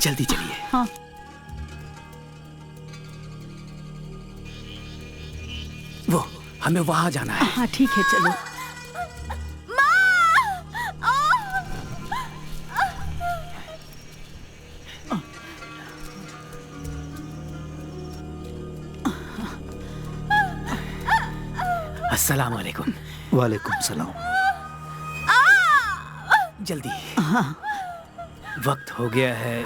जल्दी चलिए। हाँ। वो हमें वहां जाना है। हाँ ठीक है, चलो। अस्सलाम वालेकुम। वालेकुम सलाम। जल्दी। हाँ। वक्त हो गया है,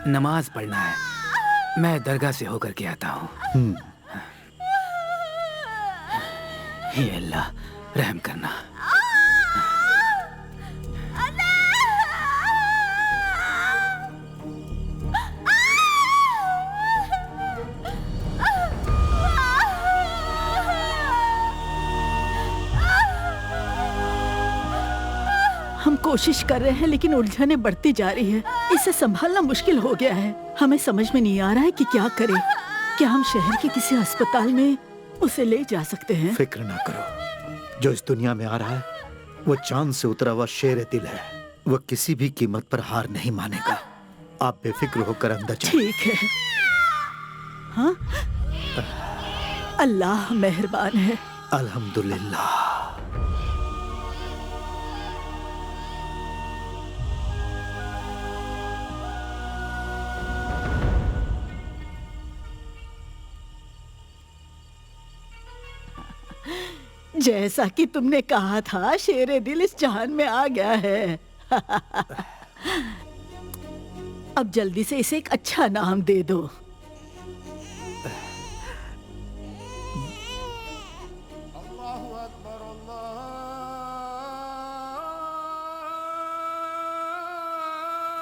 नमाज पढ़ना है। मैं दरगाह से होकर के आता हूँ। हे अल्लाह, रहम करना। हम कोशिश कर रहे हैं लेकिन उलझने बढ़ती जा रही है। इसे संभालना मुश्किल हो गया है। हमें समझ में नहीं आ रहा है कि क्या करें। क्या हम शहर के किसी अस्पताल में उसे ले जा सकते हैं? फिक्र ना करो, जो इस दुनिया में आ रहा है वो चांद से उतरा हुआ शेर दिल है। वो किसी भी कीमत पर हार नहीं मानेगा। आप बेफिक्र होकर अंदर जाइए। ठीक है। हाँ? अल्लाह मेहरबान है। अल्हम्दुलिल्लाह। जैसा कि तुमने कहा था, शेरे दिल इस जहान में आ गया है। अब जल्दी से इसे एक अच्छा नाम दे दो।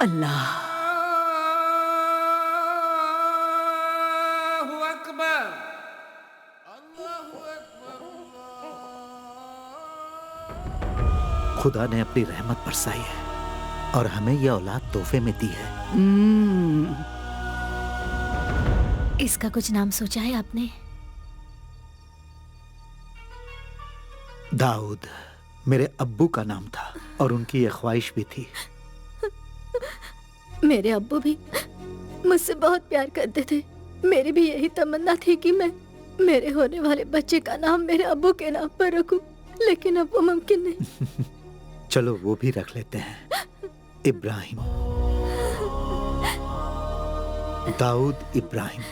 अल्लाह। खुदा ने अपनी रहमत बरसाई है और हमें यह औलाद तोहफे में दी है। इसका कुछ नाम सोचा है आपने? दाऊद मेरे अब्बू का नाम था और उनकी यह ख्वाहिश भी थी। मेरे अब्बू भी मुझसे बहुत प्यार करते थे। मेरी भी यही तमन्ना थी कि मैं मेरे होने वाले बच्चे का नाम मेरे अब्बू के नाम पर रखूं, लेकिन अब वो मुमकिन नहीं। चलो वो भी रख लेते हैं, इब्राहिम। दाऊद इब्राहिम।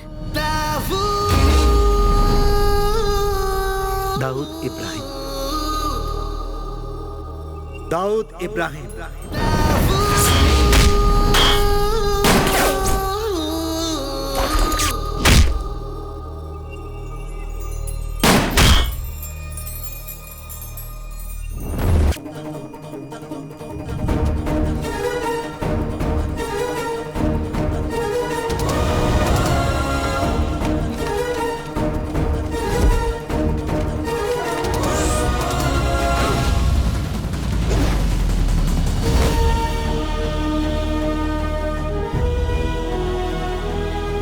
दाऊद इब्राहिम। दाऊद इब्राहिम।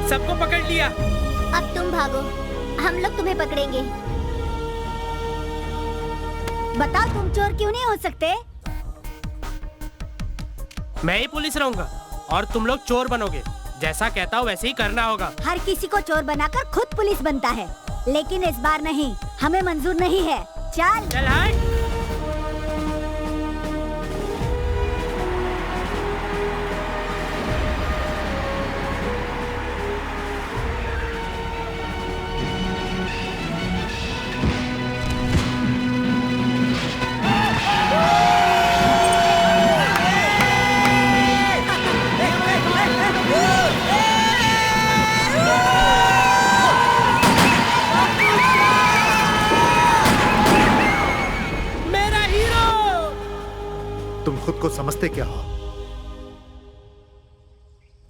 सबको पकड़ लिया। अब तुम भागो, हम लोग तुम्हें पकड़ेंगे। बताओ, तुम चोर क्यों नहीं हो सकते? मैं ही पुलिस रहूंगा और तुम लोग चोर बनोगे। जैसा कहता हूँ वैसे ही करना होगा। हर किसी को चोर बनाकर खुद पुलिस बनता है, लेकिन इस बार नहीं, हमें मंजूर नहीं है। चल चल हट। खुद को समझते क्या हो?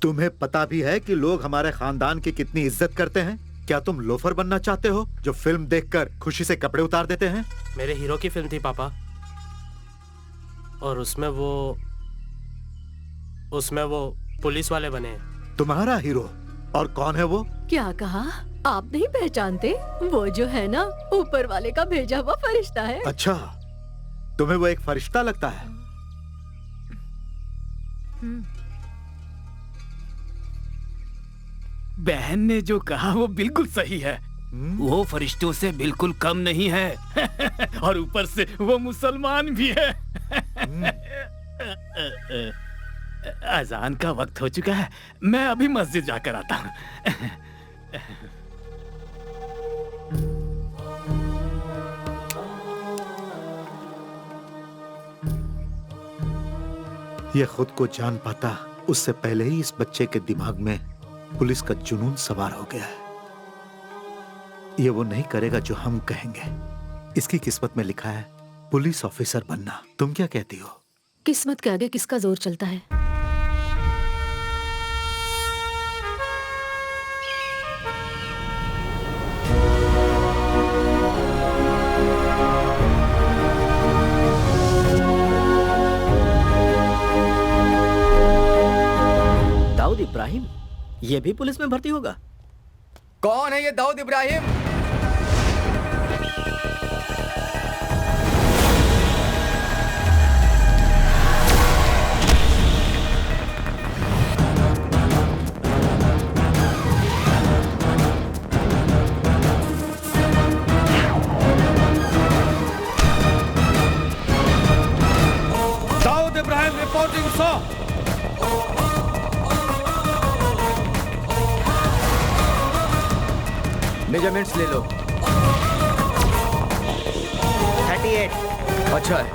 तुम्हें पता भी है कि लोग हमारे खानदान की कितनी इज्जत करते हैं? क्या तुम लोफर बनना चाहते हो जो फिल्म देखकर खुशी से कपड़े उतार देते हैं? मेरे हीरो की फिल्म थी पापा, और उसमें वो पुलिस वाले बने हैं। तुम्हारा हीरो? और कौन है वो? क्या कहा? आप नहीं पहचानते? वो जो है ना, ऊपर वाले का भेजा हुआ फरिश्ता है। अच्छा, तुम्हें वो एक फरिश्ता लगता है? बहन ने जो कहा वो बिल्कुल सही है। वो फरिश्तों से बिल्कुल कम नहीं है। और ऊपर से वो मुसलमान भी है। अजान का वक्त हो चुका है, मैं अभी मस्जिद जाकर आता हूँ। ये खुद को जान पाता उससे पहले ही इस बच्चे के दिमाग में पुलिस का जुनून सवार हो गया है। ये वो नहीं करेगा जो हम कहेंगे। इसकी किस्मत में लिखा है पुलिस ऑफिसर बनना। तुम क्या कहती हो? किस्मत के आगे किसका जोर चलता है? दाऊद इब्राहिम ये भी पुलिस में भर्ती होगा? कौन है ये दाऊद इब्राहिम? दाऊद इब्राहिम रिपोर्टिंग सो। मेजरमेंट्स ले लो। 38। अच्छा है।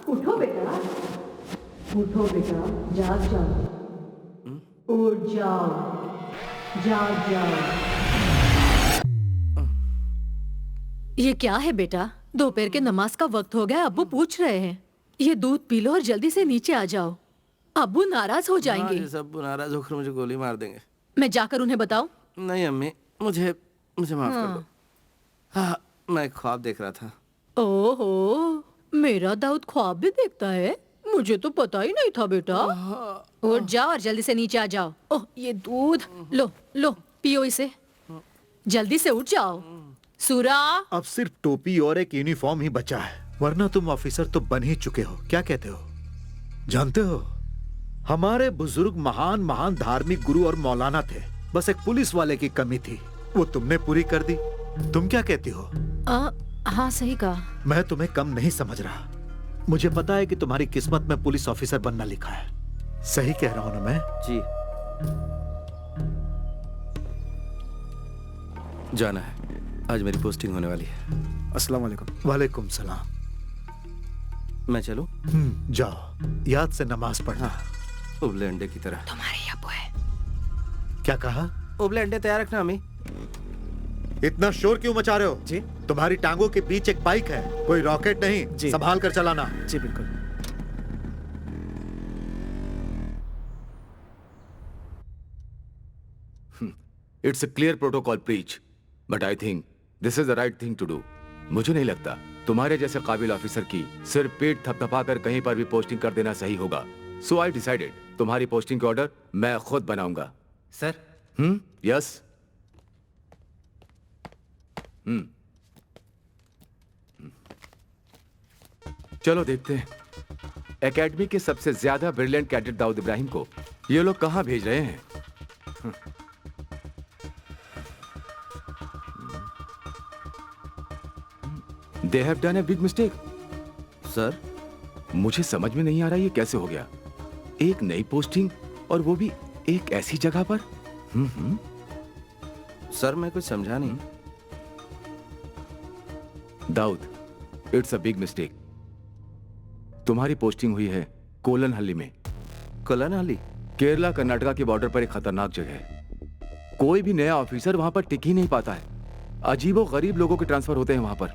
उठो बेटा, उठो बेटा, जाग जाओ, उठ जाओ, जाग जाओ। ये क्या है बेटा? दोपहर के नमाज का वक्त हो गया, अब्बू पूछ रहे हैं। ये दूध पी लो और जल्दी से नीचे आ जाओ। अब्बू नाराज हो जाएंगे। सब नाराज होकर मुझे गोली मार देंगे। मैं जाकर उन्हें बताऊं? नहीं अम्मी, मुझे माफ कर दो। हाँ, मैं ख्वाब देख रहा था। ओहो, मेरा दाऊद ख्वाब भी देखता है? मुझे तो पता ही नहीं था बेटा। उठ जाओ और जल्दी से नीचे आ जाओ। ओह, ये दूध लो लो, पियो इसे। जल्दी से उठ जाओ। सूरा, अब सिर्फ टोपी और एक यूनिफॉर्म ही बचा है, वरना तुम ऑफिसर तो बन ही चुके हो। क्या कहते हो? जानते हो, हमारे बुजुर्ग महान महान धार्मिक गुरु और मौलाना थे, बस एक पुलिस वाले की कमी थी, वो तुमने पूरी कर दी। तुम क्या कहती हो? हाँ सही कहा। मैं तुम्हें कम नहीं समझ रहा। मुझे पता है कि तुम्हारी किस्मत में पुलिस ऑफिसर बनना लिखा है। सही कह रहा हूं ना मैं? जी। जाना है, आज मेरी पोस्टिंग होने वाली है। अस्सलाम वालेकुम। वालेकुम सलाम। मैं चलूं? जाओ, याद से नमाज पढ़ना। उबले अंडे की तरह। तुम्हारे अब्बू है। क्या कहा? उबले अंडे तैयार रखना अम्मी। इतना शोर क्यों मचा रहे हो? जी? तुम्हारी टांगों के बीच एक बाइक है, कोई रॉकेट नहीं। जी। संभाल कर चलाना। जी बिल्कुल। It's a clear protocol breach, but I think this is the right thing to do. मुझे नहीं लगता तुम्हारे जैसे काबिल ऑफिसर की सिर्फ पेट थपथपाकर कहीं पर भी पोस्टिंग कर देना सही होगा। So I decided तुम्हारी पोस्टिंग के ऑर्डर मैं खुद बनाऊंगा। सर? यस। चलो देखते हैं एकेडमी के सबसे ज्यादा ब्रिलियंट कैडेट दाऊद इब्राहिम को ये लोग कहां भेज रहे हैं। They have done a big mistake. Sir? मुझे समझ में नहीं आ रहा ये कैसे हो गया। एक नई पोस्टिंग और वो भी एक ऐसी जगह पर। सर मैं कुछ समझा नहीं। Dawood, it's a big mistake. तुम्हारी पोस्टिंग हुई है कोलनहल्ली में। कोलनहल्ली? केरला कर्नाटका के बॉर्डर पर एक खतरनाक जगह है। कोई भी नया ऑफिसर वहां पर टिक ही नहीं पाता है। अजीबो गरीब लोगों के ट्रांसफर होते हैं वहां पर।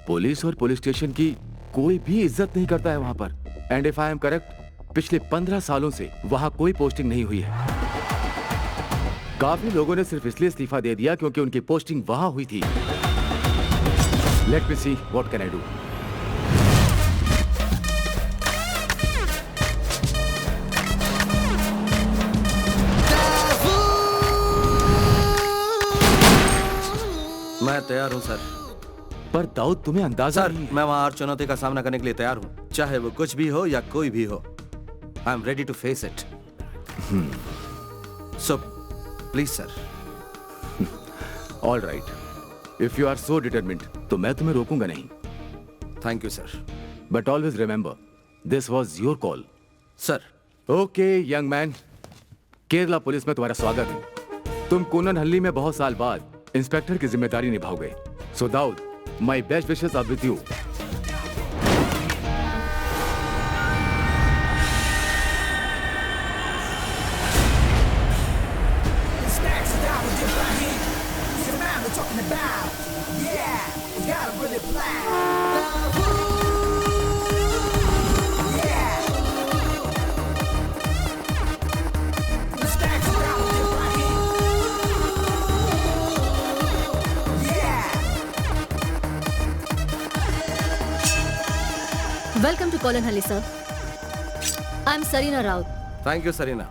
पुलिस और पुलिस स्टेशन की कोई भी इज्जत नहीं करता है वहां पर। And if I am correct, पिछले 15 सालों से वहां कोई पोस्टिंग नहीं हुई है। काफी लोगों ने सिर्फ इसलिए इस्तीफा दे दिया क्योंकि उनकी पोस्टिंग वहां हुई थी। Let me see what can I do. मैं तैयार हूं सर। पर दाऊद तुम्हें अंदाजा सर नहीं है। मैं वहां हर चुनौती का सामना करने के लिए तैयार हूं। चाहे वो कुछ भी हो या कोई भी हो, I am ready to face it. So please sir. All right, if you are so determined तो मैं तुम्हें रोकूंगा नहीं। Thank you sir. But always remember, this was your call. Sir. Okay young man, Kerala police में तुम्हारा स्वागत है। तुम कोननहल्ली में बहुत साल बाद इंस्पेक्टर की जिम्मेदारी निभाओगे। So Dawood, my best wishes are with you. Welcome to Kolanhalli sir. I am Sarina Raut. Thank you Sarina.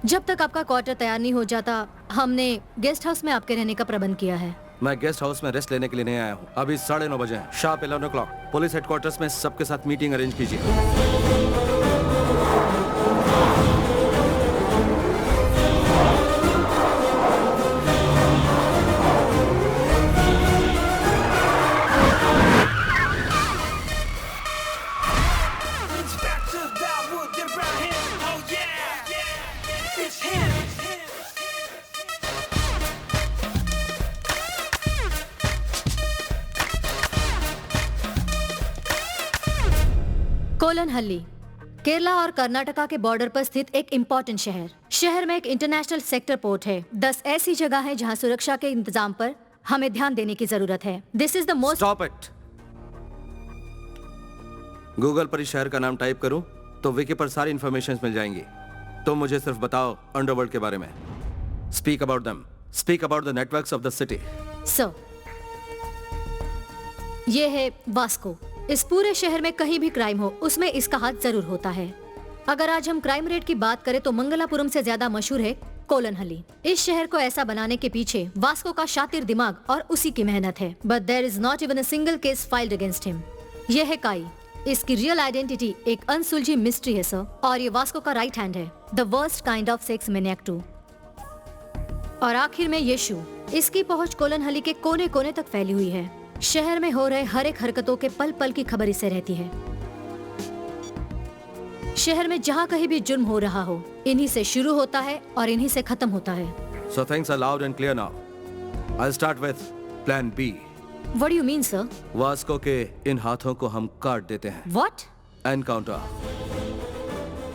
जब तक आपका क्वार्टर तैयार नहीं हो जाता, हमने गेस्ट हाउस में आपके रहने का प्रबंध किया है। मैं गेस्ट हाउस में रेस्ट लेने के लिए नहीं आया हूँ। अभी 9:30 बजे हैं, शार्प 11 o'clock। पुलिस हेडक्वार्टर्स में सबके साथ मीटिंग अरेंज कीजिए। कोलनहल्ली केरला और कर्नाटका के बॉर्डर पर स्थित एक इम्पोर्टेंट शहर में एक इंटरनेशनल सेक्टर पोर्ट है। 10 ऐसी जगह है जहां सुरक्षा के इंतजाम पर हमें ध्यान देने की जरूरत है। This is the most. Stop it. Google पर इस शहर का नाम टाइप करूं तो विकी पर सारी इंफॉर्मेशन मिल जाएंगी। तुम मुझे सिर्फ बताओ अंडरवर्ल्ड के बारे में। Speak about them. Speak about the networks of the city. Sir, ये है वास्को। इस पूरे शहर में कहीं भी क्राइम हो, उसमें इसका हाथ जरूर होता है। अगर आज हम क्राइम रेट की बात करें तो मंगलापुरम से ज्यादा मशहूर है कोलनहल्ली। इस शहर को ऐसा बनाने के पीछे वास्को का शातिर दिमाग और उसी की मेहनत है। But there is not even a single case filed against him. ये है काई। इसकी रियल आइडेंटिटी एक अनसुलझी मिस्ट्री है सर, और ये वास्को का राइट हैंड है, the worst kind of sex maniac too. और आखिर में यीशु। इसकी पहुंच कोलनहल्ली के कोने कोने तक फैली हुई है। शहर में हो रहे हर एक हरकतों के पल पल की खबर इसे रहती है। शहर में जहाँ कहीं भी जुर्म हो रहा हो, इन्हीं से शुरू होता है और इन्हीं से खत्म होता है। So things are loud and clear now. I'll start with Plan B. What do you mean, sir? Vasco के इन हाथों को हम काट देते हैं। What? Encounter.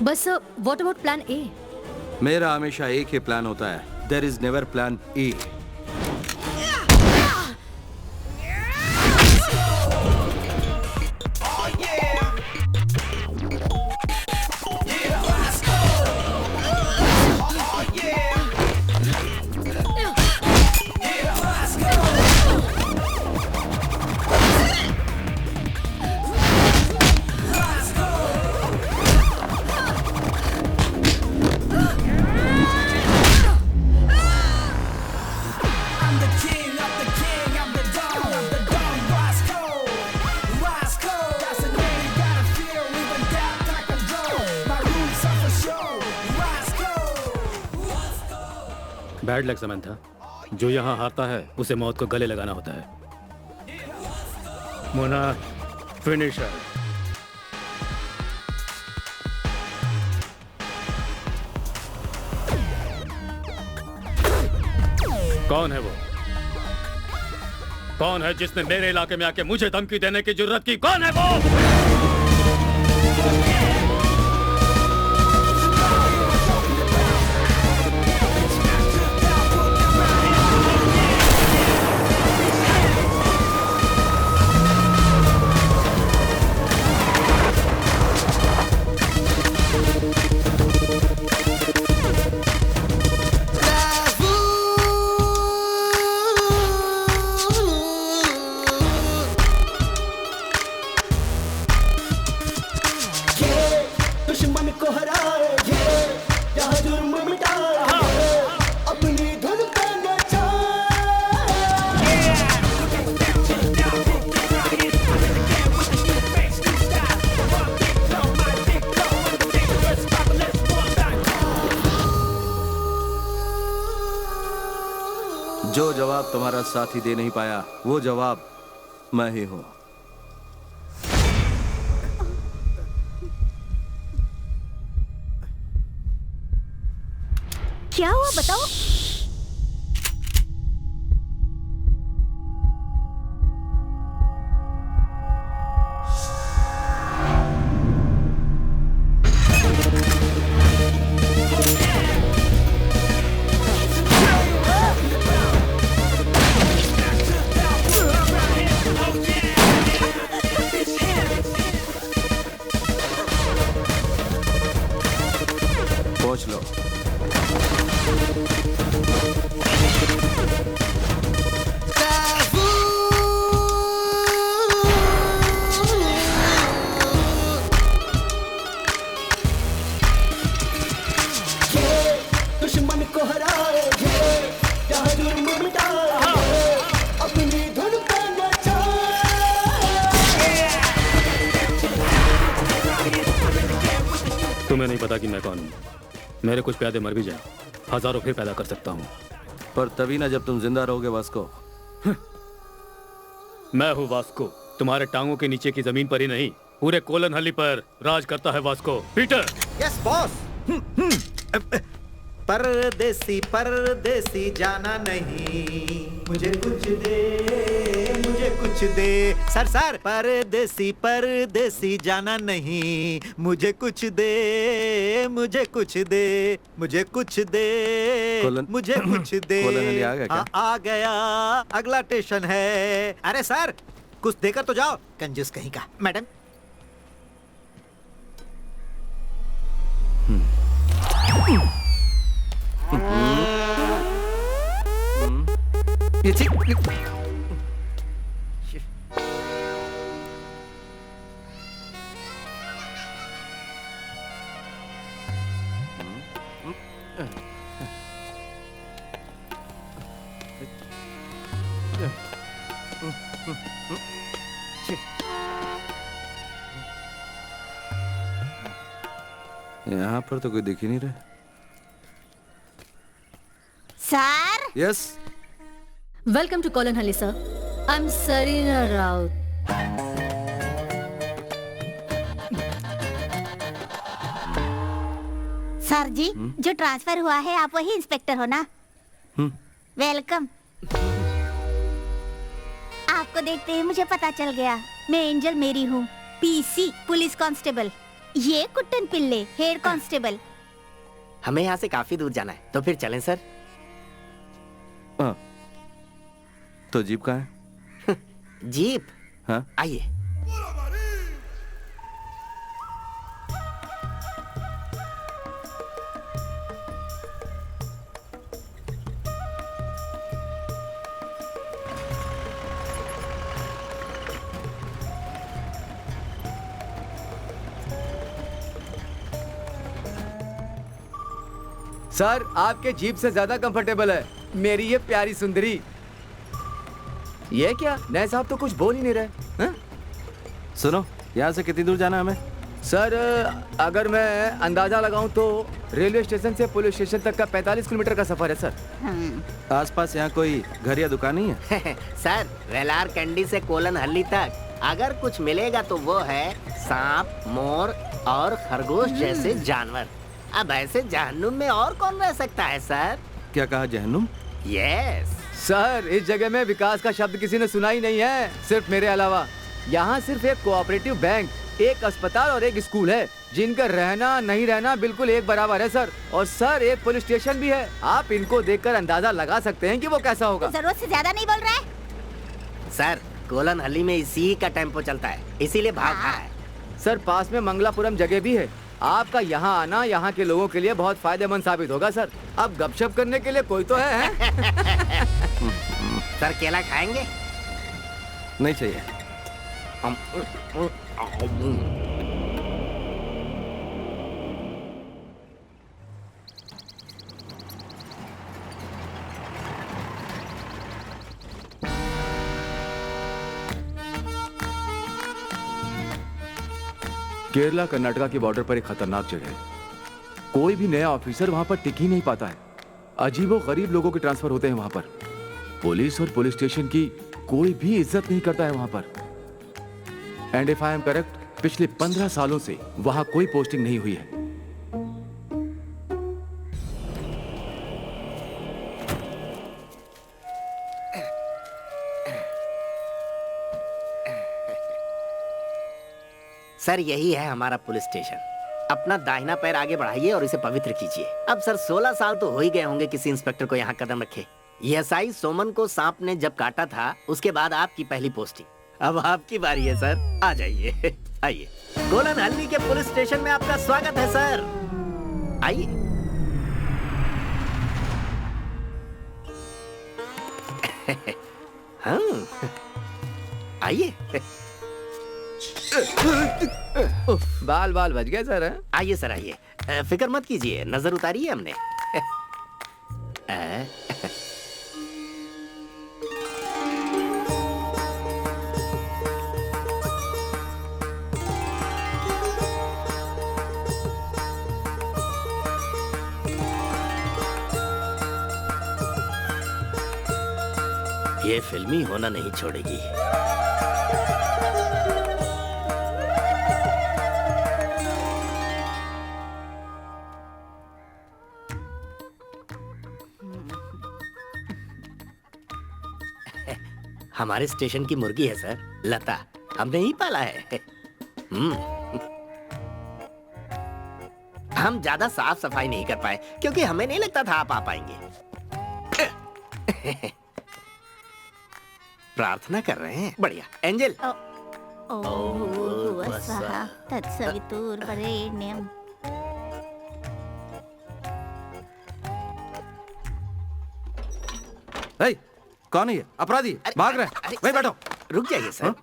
बस sir, what about Plan A? मेरा हमेशा एक ही प्लान होता है। There is never Plan E. Bad luck Samantha. जो यहाँ हारता है उसे मौत को गले लगाना होता है। मोना, फिनिशर। कौन है वो? कौन है जिसने मेरे इलाके में आके मुझे धमकी देने की जुर्रत की? कौन है वो? जो जवाब तुम्हारा साथी दे नहीं पाया वो जवाब मैं ही हूं। क्या हुआ बताओ। पहुंच लो। दुश्मन को हराए क्या जुर्म मिटाए अपनी धुन पे तुम्हें नहीं पता कि मैं कौन हूँ। मेरे कुछ प्यादे मर भी जाए, हजारों फिर पैदा कर सकता हूँ। पर तभी ना जब तुम जिंदा रहोगे वास्को। मैं हूँ वास्को, तुम्हारे टांगों के नीचे की जमीन पर ही नहीं, पूरे कोलन हल्ली पर राज करता है वास्को। पीटर। Yes boss. परदेसी परदेसी जाना नहीं, मुझे कुछ दे, मुझे कुछ दे। सर परदेसी परदेसी जाना नहीं, मुझे कुछ दे, मुझे कुछ दे, मुझे कुछ दे, मुझे कुछ दे। कोलन हल्ली आ गया क्या? आ गया, अगला स्टेशन है। अरे सर कुछ देकर तो जाओ, कंजूस कहीं का। मैडम यहाँ पर तो कोई दिख ही नहीं रहा। Sir yes welcome to Kolanhalli sir. I am Sarina Raut. Sir ji जो ट्रांसफर हुआ है आप वही इंस्पेक्टर हो ना? वेलकम। आपको देखते ही मुझे पता चल गया, मैं एंजल मेरी हूँ, पीसी पुलिस कांस्टेबल। ये कुट्टन पिल्ले हेड कांस्टेबल। हमें यहाँ से काफी दूर जाना है, तो फिर चलें सर। तो जीप कहाँ है? जीप? हाँ आइए। सर आपके जीप से ज्यादा कंफर्टेबल है मेरी ये प्यारी सुंदरी। ये क्या नए साहब तो कुछ बोल ही नहीं रहे हैं? सुनो, यहाँ से कितनी दूर जाना है हमें? सर अगर मैं अंदाजा लगाऊं तो रेलवे स्टेशन से पुलिस स्टेशन तक का 45 किलोमीटर का सफर है सर। आसपास यहाँ कोई घर या दुकान नहीं है? सर वेलार कैंडी से कोलन हल्ली तक अगर कुछ मिलेगा तो वो है सांप, मोर और खरगोश जैसे जानवर। अब ऐसे जहन्नुम में और कौन रह सकता है सर? क्या कहा, जहन्नुम? यस सर इस जगह में विकास का शब्द किसी ने सुना ही नहीं है, सिर्फ मेरे अलावा। यहाँ सिर्फ एक कोऑपरेटिव बैंक, एक अस्पताल और एक स्कूल है, जिनका रहना नहीं रहना बिल्कुल एक बराबर है सर। और सर एक पुलिस स्टेशन भी है। आप इनको देखकर अंदाजा लगा सकते हैं कि वो कैसा होगा। जरूरत से ज्यादा नहीं बोल रहा है सर। कोलन हल्ली में इसी का टेम्पो चलता है, इसीलिए भाग रहा है। सर पास में मंगलापुरम जगह भी है। आपका यहाँ आना यहाँ के लोगों के लिए बहुत फायदेमंद साबित होगा सर। अब गपशप करने के लिए कोई तो है? सर केला खाएंगे? नहीं चाहिए। केरला कर्नाटका के बॉर्डर पर एक खतरनाक जगह है। कोई भी नया ऑफिसर वहां पर टिक ही नहीं पाता है। अजीबो गरीब लोगों के ट्रांसफर होते हैं वहां पर। पुलिस और पुलिस स्टेशन की कोई भी इज्जत नहीं करता है वहां पर। And if I am correct, पिछले 15 सालों से वहां कोई पोस्टिंग नहीं हुई है। सर यही है हमारा पुलिस स्टेशन। अपना दाहिना पैर आगे बढ़ाइए और इसे पवित्र कीजिए। अब सर 16 साल तो हो ही गए होंगे किसी इंस्पेक्टर को यहाँ कदम रखे। एसआई सोमन को सांप ने जब काटा था उसके बाद आपकी पहली पोस्टिंग। अब आपकी बारी है सर, आ जाइए। आइए, कोलन हल्ली के पुलिस स्टेशन में आपका स्वागत है सर। आइए। हाँ, आइए। बाल बाल बच गए सर। आइए सर, आइए। फिक्र मत कीजिए, नजर उतारी है हमने। ये फिल्मी होना नहीं छोड़ेगी। हमारे स्टेशन की मुर्गी है सर, लता। हमने ही पाला है। हम ज्यादा साफ सफाई नहीं कर पाए क्योंकि हमें नहीं लगता था आप आ पाएंगे। प्रार्थना कर रहे हैं, बढ़िया। एंजल। तत्सवितुर्वरेण्यं। कौन है ये अपराधी? भाग रहे? वहीं बैठो। रुक जाइए सर।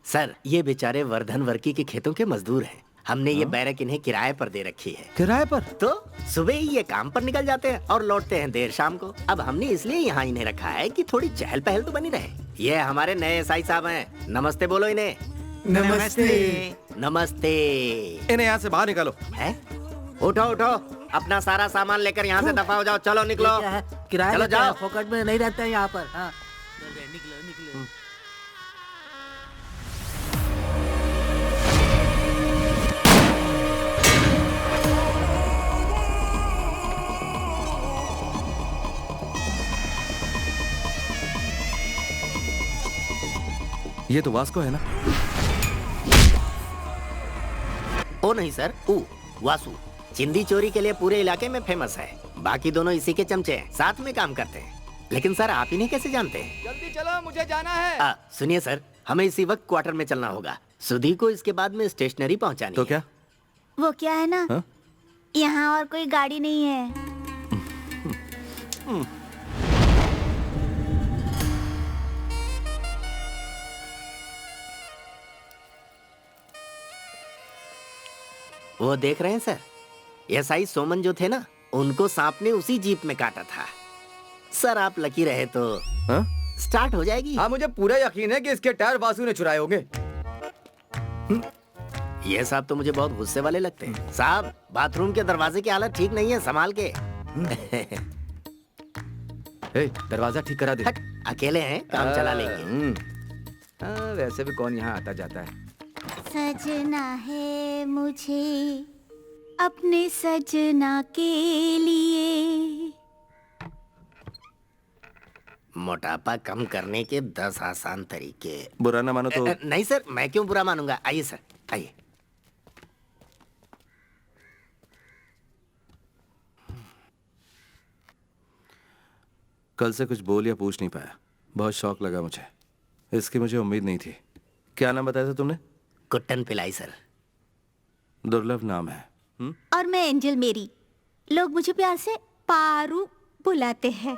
सर ये बेचारे वर्धन वर्की के खेतों के मजदूर हैं। हमने ये बैरक इन्हें किराए पर दे रखी है। किराए पर? तो सुबह ही ये काम पर निकल जाते हैं और लौटते हैं देर शाम को। अब हमने इसलिए यहाँ इन्हें रखा है कि थोड़ी चहल पहल तो बनी रहे। ये हमारे नए एसआई साहब हैं। नमस्ते बोलो इन्हें। नमस्ते। नमस्ते। इन्हें यहाँ से बाहर निकालो। है? उठो उठो, अपना सारा सामान लेकर यहाँ से दफा हो जाओ। चलो निकलो। किराया चलो जाओ। फोकट में नहीं रहता है यहाँ पर। हाँ। ये तो वास्को है ना? ओ नहीं सर, वासु। चिंदी चोरी के लिए पूरे इलाके में फेमस है। बाकी दोनों इसी के चमचे हैं, साथ में काम करते हैं। लेकिन सर आप इन्हें कैसे जानते हैं? जल्दी चलो, मुझे जाना है। सुनिए सर, हमें इसी वक्त क्वार्टर में चलना होगा। सुधी को इसके बाद में स्टेशनरी पहुंचानी तो है। क्या? वो क्या है ना, हाँ? यहाँ और कोई गाड़ी नहीं है। वो देख रहे हैं सर, एसआई सोमन जो थे ना, उनको सांप ने उसी जीप में काटा था। सर आप लकी रहे तो हाँ? स्टार्ट हो जाएगी। हाँ, मुझे पूरा यकीन है कि इसके टायर वासु ने चुराए होंगे। ये साहब तो मुझे बहुत गुस्से वाले लगते हैं। साहब बाथरूम के दरवाजे की हालत ठीक नहीं है, संभाल के। दरवाजा ठीक करा दे। अकेले हैं, काम चला लेंगे। वैसे भी कौन यहाँ आता जाता है। सजना है मुझे अपने सजना के लिए। मोटापा कम करने के 10 आसान तरीके। बुरा ना मानो तो। नहीं सर, मैं क्यों बुरा मानूंगा। आइए सर, आइए। कल से कुछ बोल या पूछ नहीं पाया, बहुत शौक लगा मुझे। इसकी मुझे उम्मीद नहीं थी। क्या नाम बताया था तुमने? कुट्टन पिलाई सर। दुर्लभ नाम है। और मैं एंजल मेरी। लोग मुझे प्यार से पारू बुलाते हैं।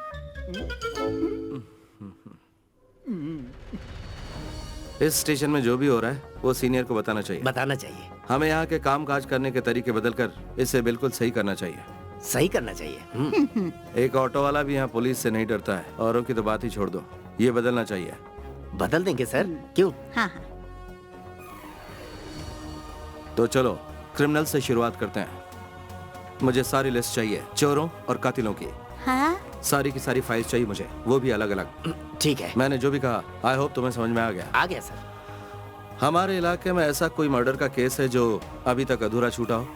इस स्टेशन में जो भी हो रहा है वो सीनियर को बताना चाहिए। बताना चाहिए। हमें यहाँ के काम काज करने के तरीके बदलकर इसे बिल्कुल सही करना चाहिए। सही करना चाहिए। एक ऑटो वाला भी यहाँ पुलिस से नहीं डरता है। औरों की तो बात ही छोड़ दो, ये बदलना चाहिए। बदल देंगे सर, क्यों? हाँ हाँ। तो चलो क्रिमिनल से शुरुआत करते हैं। मुझे सारी लिस्ट चाहिए चोरों और कातिलों की। हाँ? सारी की सारी फाइल्स चाहिए मुझे, वो भी अलग अलग। ठीक है। मैंने जो भी कहा आई होप तुम्हें समझ में आ गया। आ गया सर। हमारे इलाके में ऐसा कोई मर्डर का केस है जो अभी तक अधूरा छूटा हो?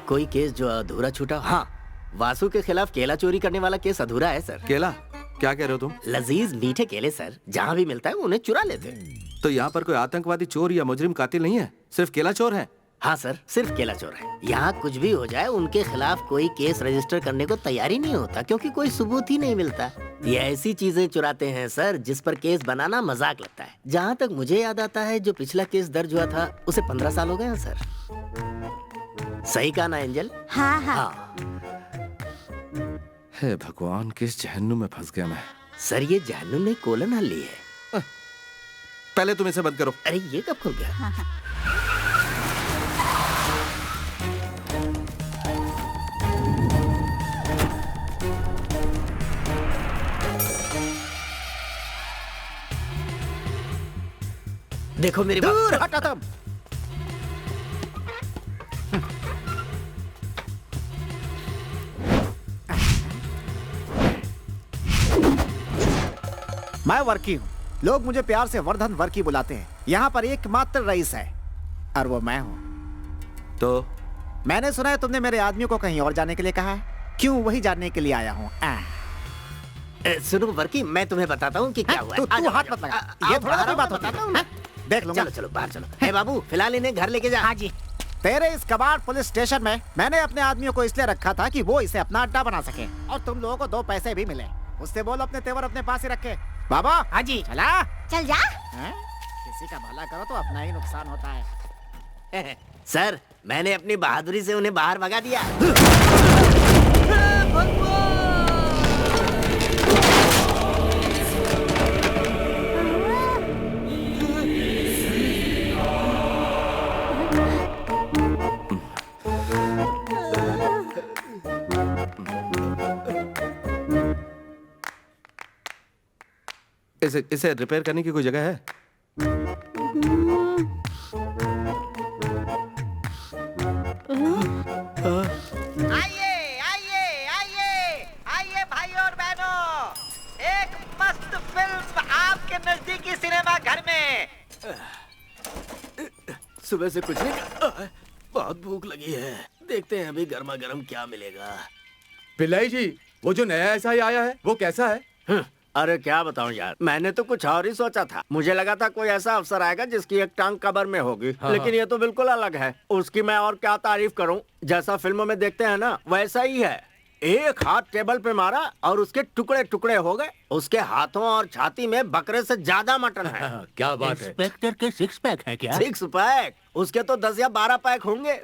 कोई केस जो अधूरा छूटा? हाँ, वासु के खिलाफ केला चोरी करने वाला केस अधूरा है सर। केला? क्या कह रहे हो तुम? लजीज मीठे केले सर, जहाँ भी मिलता है उन्हें चुरा लेते हैं। तो यहाँ पर कोई आतंकवादी चोर या मुजरिम कातिल नहीं है, सिर्फ केला चोर है? हाँ सर, सिर्फ केला चोर है। यहाँ कुछ भी हो जाए उनके खिलाफ कोई केस रजिस्टर करने को तैयार ही नहीं होता, क्योंकि कोई सबूत ही नहीं मिलता। ये ऐसी चीजें चुराते हैं सर जिस पर केस बनाना मजाक लगता है। जहाँ तक मुझे याद आता है, जो पिछला केस दर्ज हुआ था उसे 15 साल हो गए हैं सर। सही कहा ना एंजल? हाँ हाँ। हे भगवान, किस जहन्नुम में फंस गया मैं। सर ये जहन्नुम ने कोलन हल्ली है। पहले तुम इसे बंद करो। अरे ये कब खुल गया? हाँ हाँ। देखो मेरी बात। दूर हटा तुम। मैं वर्की हूँ, लोग मुझे प्यार से वर्धन वर्की बुलाते हैं। यहाँ पर एकमात्र रईस है और वो मैं हूँ। तो मैंने सुना है तुमने मेरे आदमियों को कहीं और जाने के लिए कहा है। क्यों? वही जानने के लिए आया हूँ। सुनो वर्की, मैं तुम्हें बताता हूँ कि क्या हुआ है। तू हाथ मत लगा, ये थोड़ा ना कोई बात होती है। देख लूंगा। चलो चलो बाहर चलो। हे बाबू, फिलहाल इन्हें घर लेके जा। हाँ जी। तेरे इस कबाड़ पुलिस स्टेशन में मैंने अपने आदमियों को इसलिए रखा था कि वो इसे अपना अड्डा बना सके, और तुम लोगों को 2 पैसे भी मिले। उससे बोल अपने तेवर अपने पास ही रखे। बाबा। हाँ जी। चला चल जा। किसी का भला करो तो अपना ही नुकसान होता है। सर, मैंने अपनी बहादुरी से उन्हें बाहर भगा दिया। इसे रिपेयर करने की कोई जगह है? आइए आइए आइए आइए भाई और बहनों, एक मस्त फिल्म आपके नजदीकी सिनेमा घर में। सुबह से कुछ नहीं, बहुत भूख लगी है। देखते हैं अभी गर्मा गर्म क्या मिलेगा। पिल्लाई जी, वो जो नया एसआई आया है वो कैसा है? अरे क्या बताऊं यार, मैंने तो कुछ और ही सोचा था। मुझे लगा था कोई ऐसा अफसर आएगा जिसकी एक टांग कबर में होगी। लेकिन ये तो बिल्कुल अलग है। उसकी मैं और क्या तारीफ करूं, जैसा फिल्मों में देखते हैं ना वैसा ही है। एक हाथ टेबल पे मारा और उसके टुकड़े टुकड़े हो गए। उसके हाथों और छाती में बकरे से ज्यादा मटन है। क्या बात है। इंस्पेक्टर के 6 पैक है क्या? 6 पैक? उसके तो 10 या 12 पैक होंगे।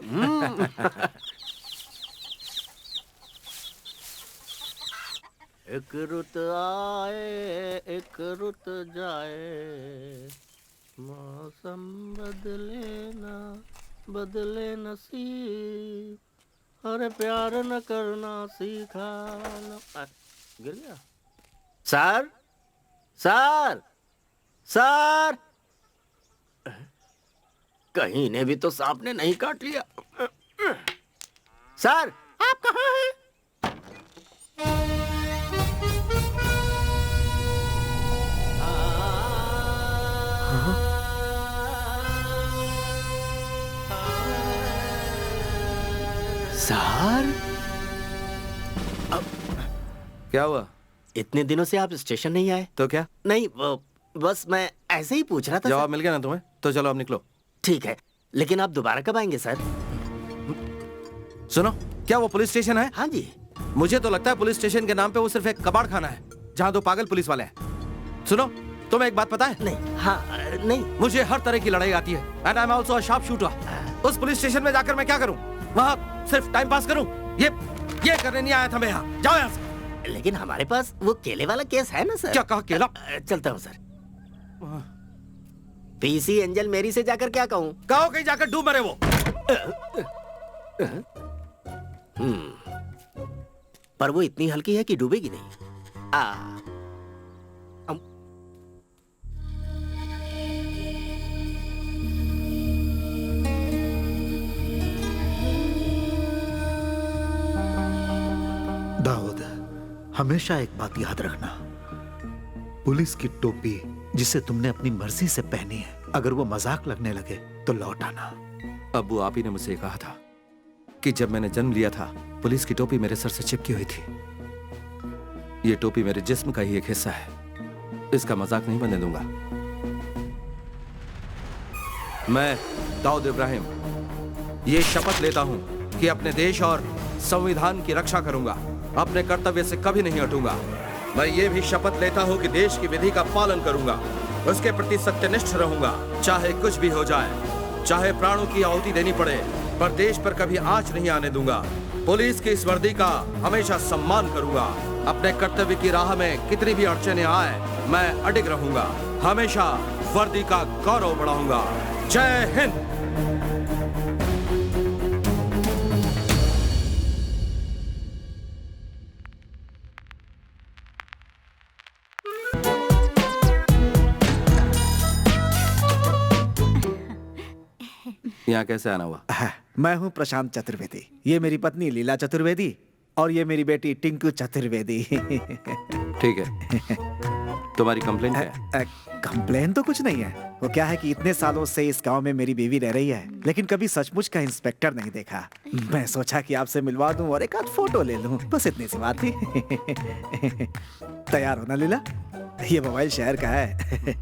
एक रुत आए एक रुत जाए, मौसम बदले ना बदले नसीब, अरे प्यार न करना सीखा न। गिर गया। सर सर सर, कहीं ने भी तो सांप ने नहीं काट लिया। सर आप कहाँ हैं? सर क्या हुआ? इतने दिनों से आप स्टेशन नहीं आए? तो क्या? नहीं, बस मैं ऐसे ही पूछ रहा था। जवाब मिल गया ना तुम्हें? तो चलो अब निकलो। ठीक है, लेकिन आप दोबारा कब आएंगे सर? सुनो, क्या वो पुलिस स्टेशन है? हाँ जी। मुझे तो लगता है पुलिस स्टेशन के नाम पे वो सिर्फ एक कबाड़ खाना है जहाँ 2 पागल पुलिस वाले हैं। सुनो, तुम्हें एक बात पता है? नहीं। हाँ नहीं। मुझे हर तरह की लड़ाई आती है and I am also a sharp shooter. उस पुलिस स्टेशन में जाकर मैं क्या करूं? वहाँ सिर्फ टाइम पास करूं? ये करने नहीं आया था मैं यहाँ। जाओ यहाँ से। लेकिन हमारे पास वो केले वाला केस है ना सर? क्या कहा? केला? चलता हूँ सर। पीसी एंजल मेरी से जाकर क्या कहूँ? कहो कहीं जाकर डूब मरे वो। पर वो इतनी हल्की है कि डूबेगी नहीं। हमेशा एक बात याद रखना, पुलिस की टोपी जिसे तुमने अपनी मर्जी से पहनी है, अगर वो मजाक लगने लगे तो लौट आना। अब्बू, आप ही ने मुझसे कहा था कि जब मैंने जन्म लिया था पुलिस की टोपी मेरे सर से चिपकी हुई थी। ये टोपी मेरे जिस्म का ही एक हिस्सा है, इसका मजाक नहीं बनने दूंगा। मैं दाऊद इब्राहिम ये शपथ लेता हूं कि अपने देश और संविधान की रक्षा करूंगा, अपने कर्तव्य से कभी नहीं हटूंगा। मैं ये भी शपथ लेता हूं कि देश की विधि का पालन करूंगा, उसके प्रति सत्यनिष्ठ रहूंगा, चाहे कुछ भी हो जाए, चाहे प्राणों की आहुति देनी पड़े, पर देश पर कभी आंच नहीं आने दूंगा। पुलिस की इस वर्दी का हमेशा सम्मान करूंगा। अपने कर्तव्य की राह में कितनी भी अड़चने आए, मैं अडिग रहूंगा, हमेशा वर्दी का गौरव बढ़ाऊंगा। जय हिंद। यहाँ कैसे आना हुआ? मैं हूँ प्रशांत चतुर्वेदी, ये मेरी पत्नी लीला चतुर्वेदी और ये मेरी बेटी टिंकू चतुर्वेदी। ठीक है, तुम्हारी कंप्लेंट क्या है? कंप्लेन तो कुछ नहीं है। वो क्या है कि इतने सालों से इस गांव में मेरी बीवी रह रही है, लेकिन कभी सचमुच का इंस्पेक्टर नहीं देखा। मैं सोचा कि आपसे मिलवा दूं और एक आध फोटो ले लूं, बस इतनी सी बात थी। तैयार हो ना लीला? ये मोबाइल शहर का है।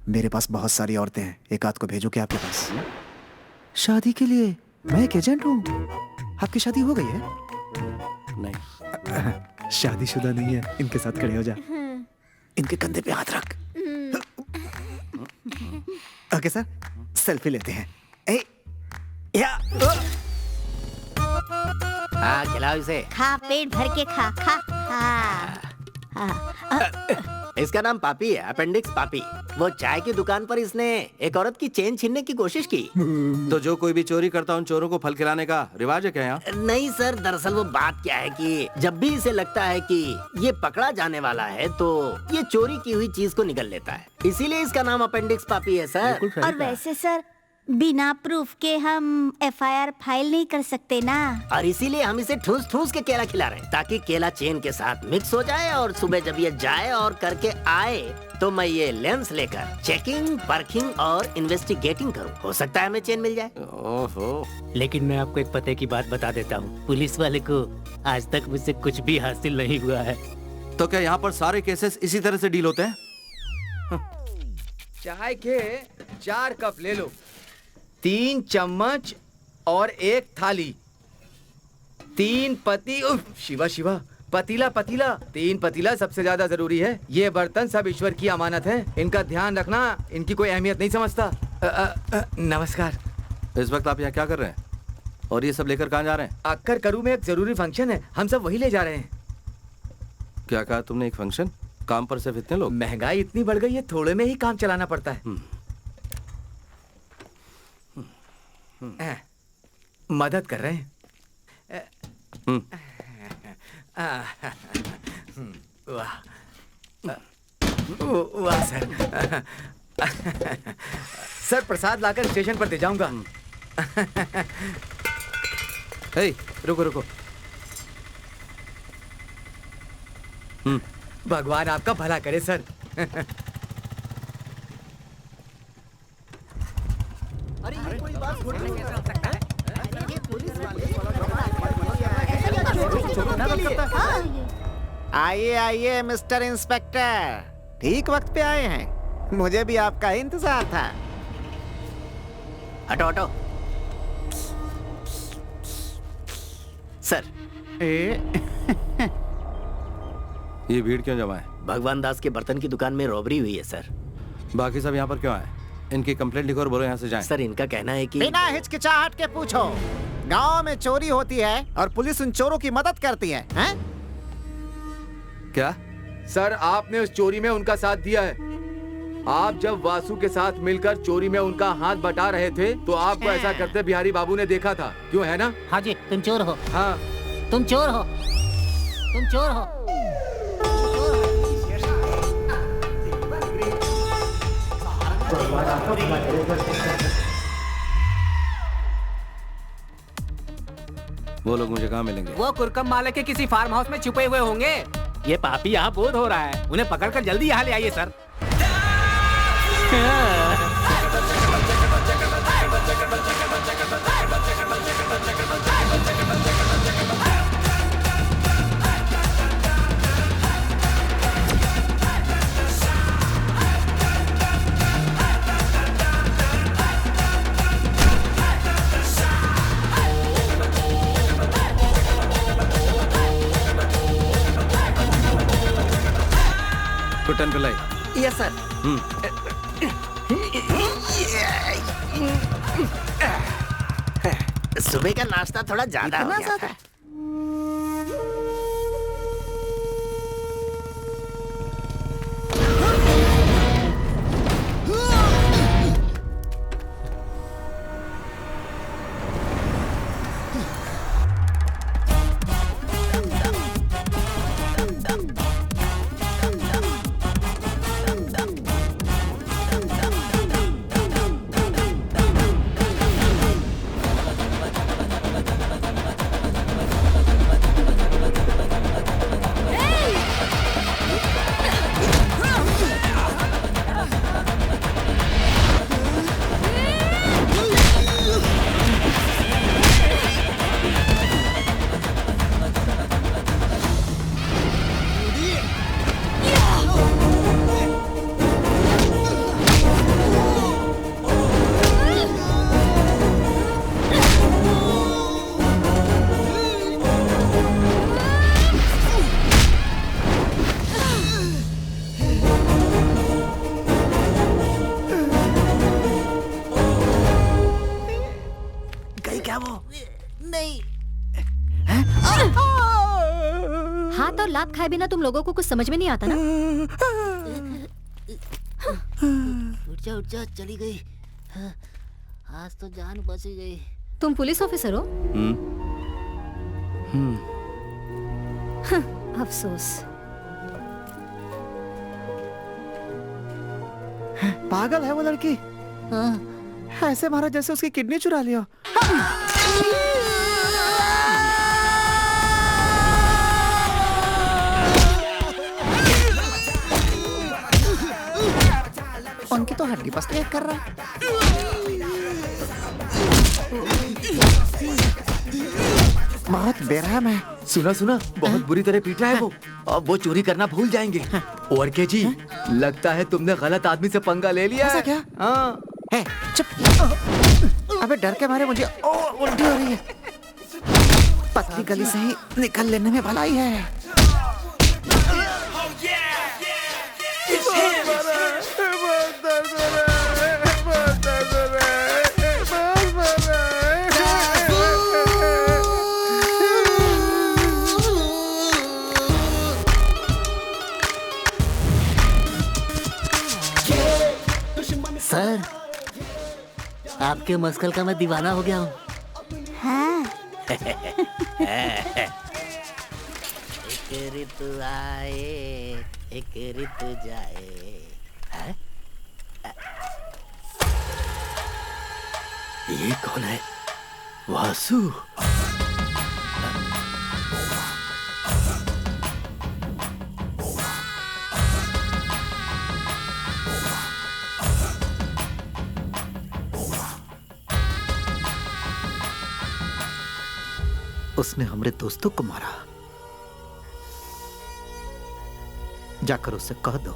मेरे पास बहुत सारी औरतें हैं, एक आध को भेजो क्या आपके पास? शादी के लिए मैं एक एजेंट हूँ। आपकी शादी हो गई है? नहीं। शादीशुदा नहीं है। इनके साथ खड़े हो जा, इनके कंधे पे हाथ रख। ओके सर, सेल्फी लेते हैं। हाँ, खिलाओ इसे। खा, पेट भर के खा खा। हाँ। इसका नाम पापी है, अपेंडिक्स पापी। वो चाय की दुकान पर इसने एक औरत की चेन छीनने की कोशिश की। तो जो कोई भी चोरी करता उन चोरों को फल खिलाने का रिवाज है क्या यहाँ? नहीं सर, दरअसल वो बात क्या है कि जब भी इसे लगता है कि ये पकड़ा जाने वाला है तो ये चोरी की हुई चीज को निगल लेता है, इसीलिए इसका नाम अपेंडिक्स पापी है सर। और वैसे सर, बिना प्रूफ के हम FIR फाइल नहीं कर सकते ना। और इसीलिए हम इसे ठूस ठूस के केला खिला रहे हैं, ताकि केला चेन के साथ मिक्स हो जाए और सुबह जब ये जाए और करके आए तो मैं ये लेंस लेकर चेकिंग, परखिंग और इन्वेस्टिगेटिंग करूं। हो सकता है हमें चेन मिल जाए। ओहो, लेकिन मैं आपको एक पते की बात बता देता हूँ, पुलिस वाले को आज तक मुझसे कुछ भी हासिल नहीं हुआ है। तो क्या यहाँ पर सारे केसेस इसी तरह से डील होते हैं? चाय के 4 कप ले लो, 3 चम्मच और 1 थाली, 3 पति शिवा शिवा पतीला 3 पतीला सबसे ज्यादा जरूरी है। ये बर्तन सब ईश्वर की अमानत है, इनका ध्यान रखना, इनकी कोई अहमियत नहीं समझता। नमस्कार। इस वक्त आप यहाँ क्या कर रहे हैं और ये सब लेकर कहाँ जा रहे हैं? अक्कर करू में एक जरूरी फंक्शन है, हम सब वही ले जा रहे हैं। क्या कहा तुमने? एक फंक्शन? काम पर सिर्फ इतने लोग? महंगाई इतनी बढ़ गई है, थोड़े में ही काम चलाना पड़ता है। मदद कर रहे हैं। वाह वाह सर। सर प्रसाद लाकर स्टेशन पर दे जाऊंगा। रुको रुको। भगवान आपका भला करे सर। अरे ये कोई बात थोड़ी नहीं कर सकता है। ये पुलिस आइए आइए मिस्टर इंस्पेक्टर, ठीक वक्त पे आए हैं। मुझे भी आपका इंतजार था। हटो हटो। सर, ये भीड़ क्यों जमा है? भगवान दास के बर्तन की दुकान में रॉबरी हुई है सर। बाकी सब यहाँ पर क्यों आए? इनकी कंप्लेंट लिखो और बोलो यहाँ से जाएं। सर, इनका कहना है कि बिना हिचकिचाहट के पूछो। गांव में चोरी होती है और पुलिस उन चोरों की मदद करती है, हैं? क्या? सर, आपने उस चोरी में उनका साथ दिया है। आप जब वासु के साथ मिलकर चोरी में उनका हाथ बटा रहे थे तो आपको ऐसा करते बिहारी बाबू ने देखा था, क्यों है ना? हाँ जी, तुम चोर हो। हाँ, तुम चोर हो, तुम चोर हो। वो लोग मुझे कहाँ मिलेंगे? वो कुरकम माले के किसी फार्म हाउस में छुपे हुए होंगे। ये पापी यहाँ बोध हो रहा है, उन्हें पकड़कर जल्दी यहाँ ले आइए sir. Kuttan Pillai. Yes sir. सुबह का नाश्ता थोड़ा ज्यादा हो गया था। हाथ और लात खाए बिना तुम लोगों को कुछ समझ में नहीं आता ना? उठ जा चली गई। आज तो जान बच गई। तुम पुलिस ऑफिसर हो? अफसोस। पागल है वो लड़की। ऐसे मारा जैसे उसकी किडनी चुरा लिया। उनकी तो हड्डी बस एक कर रहा है। बहुत बेरहम है। सुना बहुत बुरी तरह पीटा है वो। अब वो चोरी करना भूल जाएंगे। और के जी लगता है तुमने गलत आदमी से पंगा ले लिया। ऐसा क्या? हाँ। चुप। अबे डर के मारे मुझे उल्टी हो रही है। पतली गली से ही निकल लेने में भलाई है। सर, आपके मस्कल का मैं दीवाना हो गया हूँ। हाँ। एक ऋतु आए, एक ऋतु जाए। है? ये कौन है? वासु। उसने हमारे दोस्तों को मारा। जाकर उससे कह दो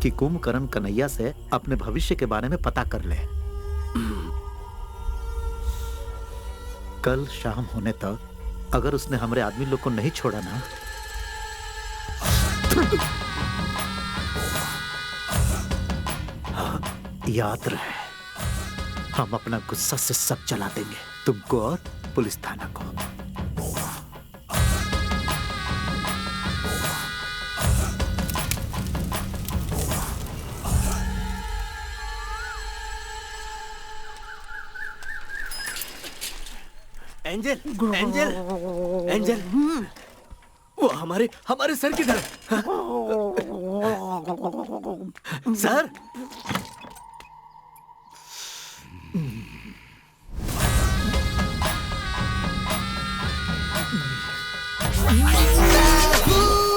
कि कुंभकर्ण कन्हैया से अपने भविष्य के बारे में पता कर ले। कल शाम होने तक अगर उसने हमारे आदमी लोग को नहीं छोड़ा ना, याद रहे हम अपना गुस्सा से सब जला देंगे, तुमको और पुलिस थाना को। एंजल, एंजल, एंजल, वो हमारे सर किधर? Sir, Ooh.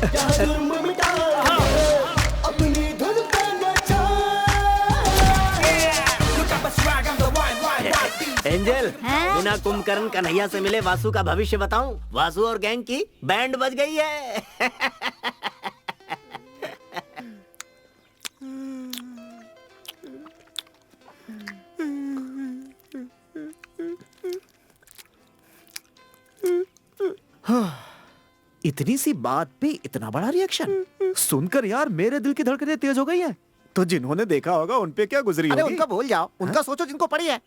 यहाँ जुर्म मिटाएंगे अपनी धुन पे नचाएंगे। एंजल, बिना कुंभकर्ण कन्हैया से मिले वासु का भविष्य बताऊं? वासु और गैंग की बैंड बज गई है। इतनी सी बात पे इतना बड़ा रिएक्शन सुनकर यार मेरे दिल की धड़कनें तेज हो गई हैं। तो जिन्होंने देखा होगा उन पे क्या गुजरी होगी? अरे उनका भूल जाओ, उनका सोचो जिनको पड़ी है।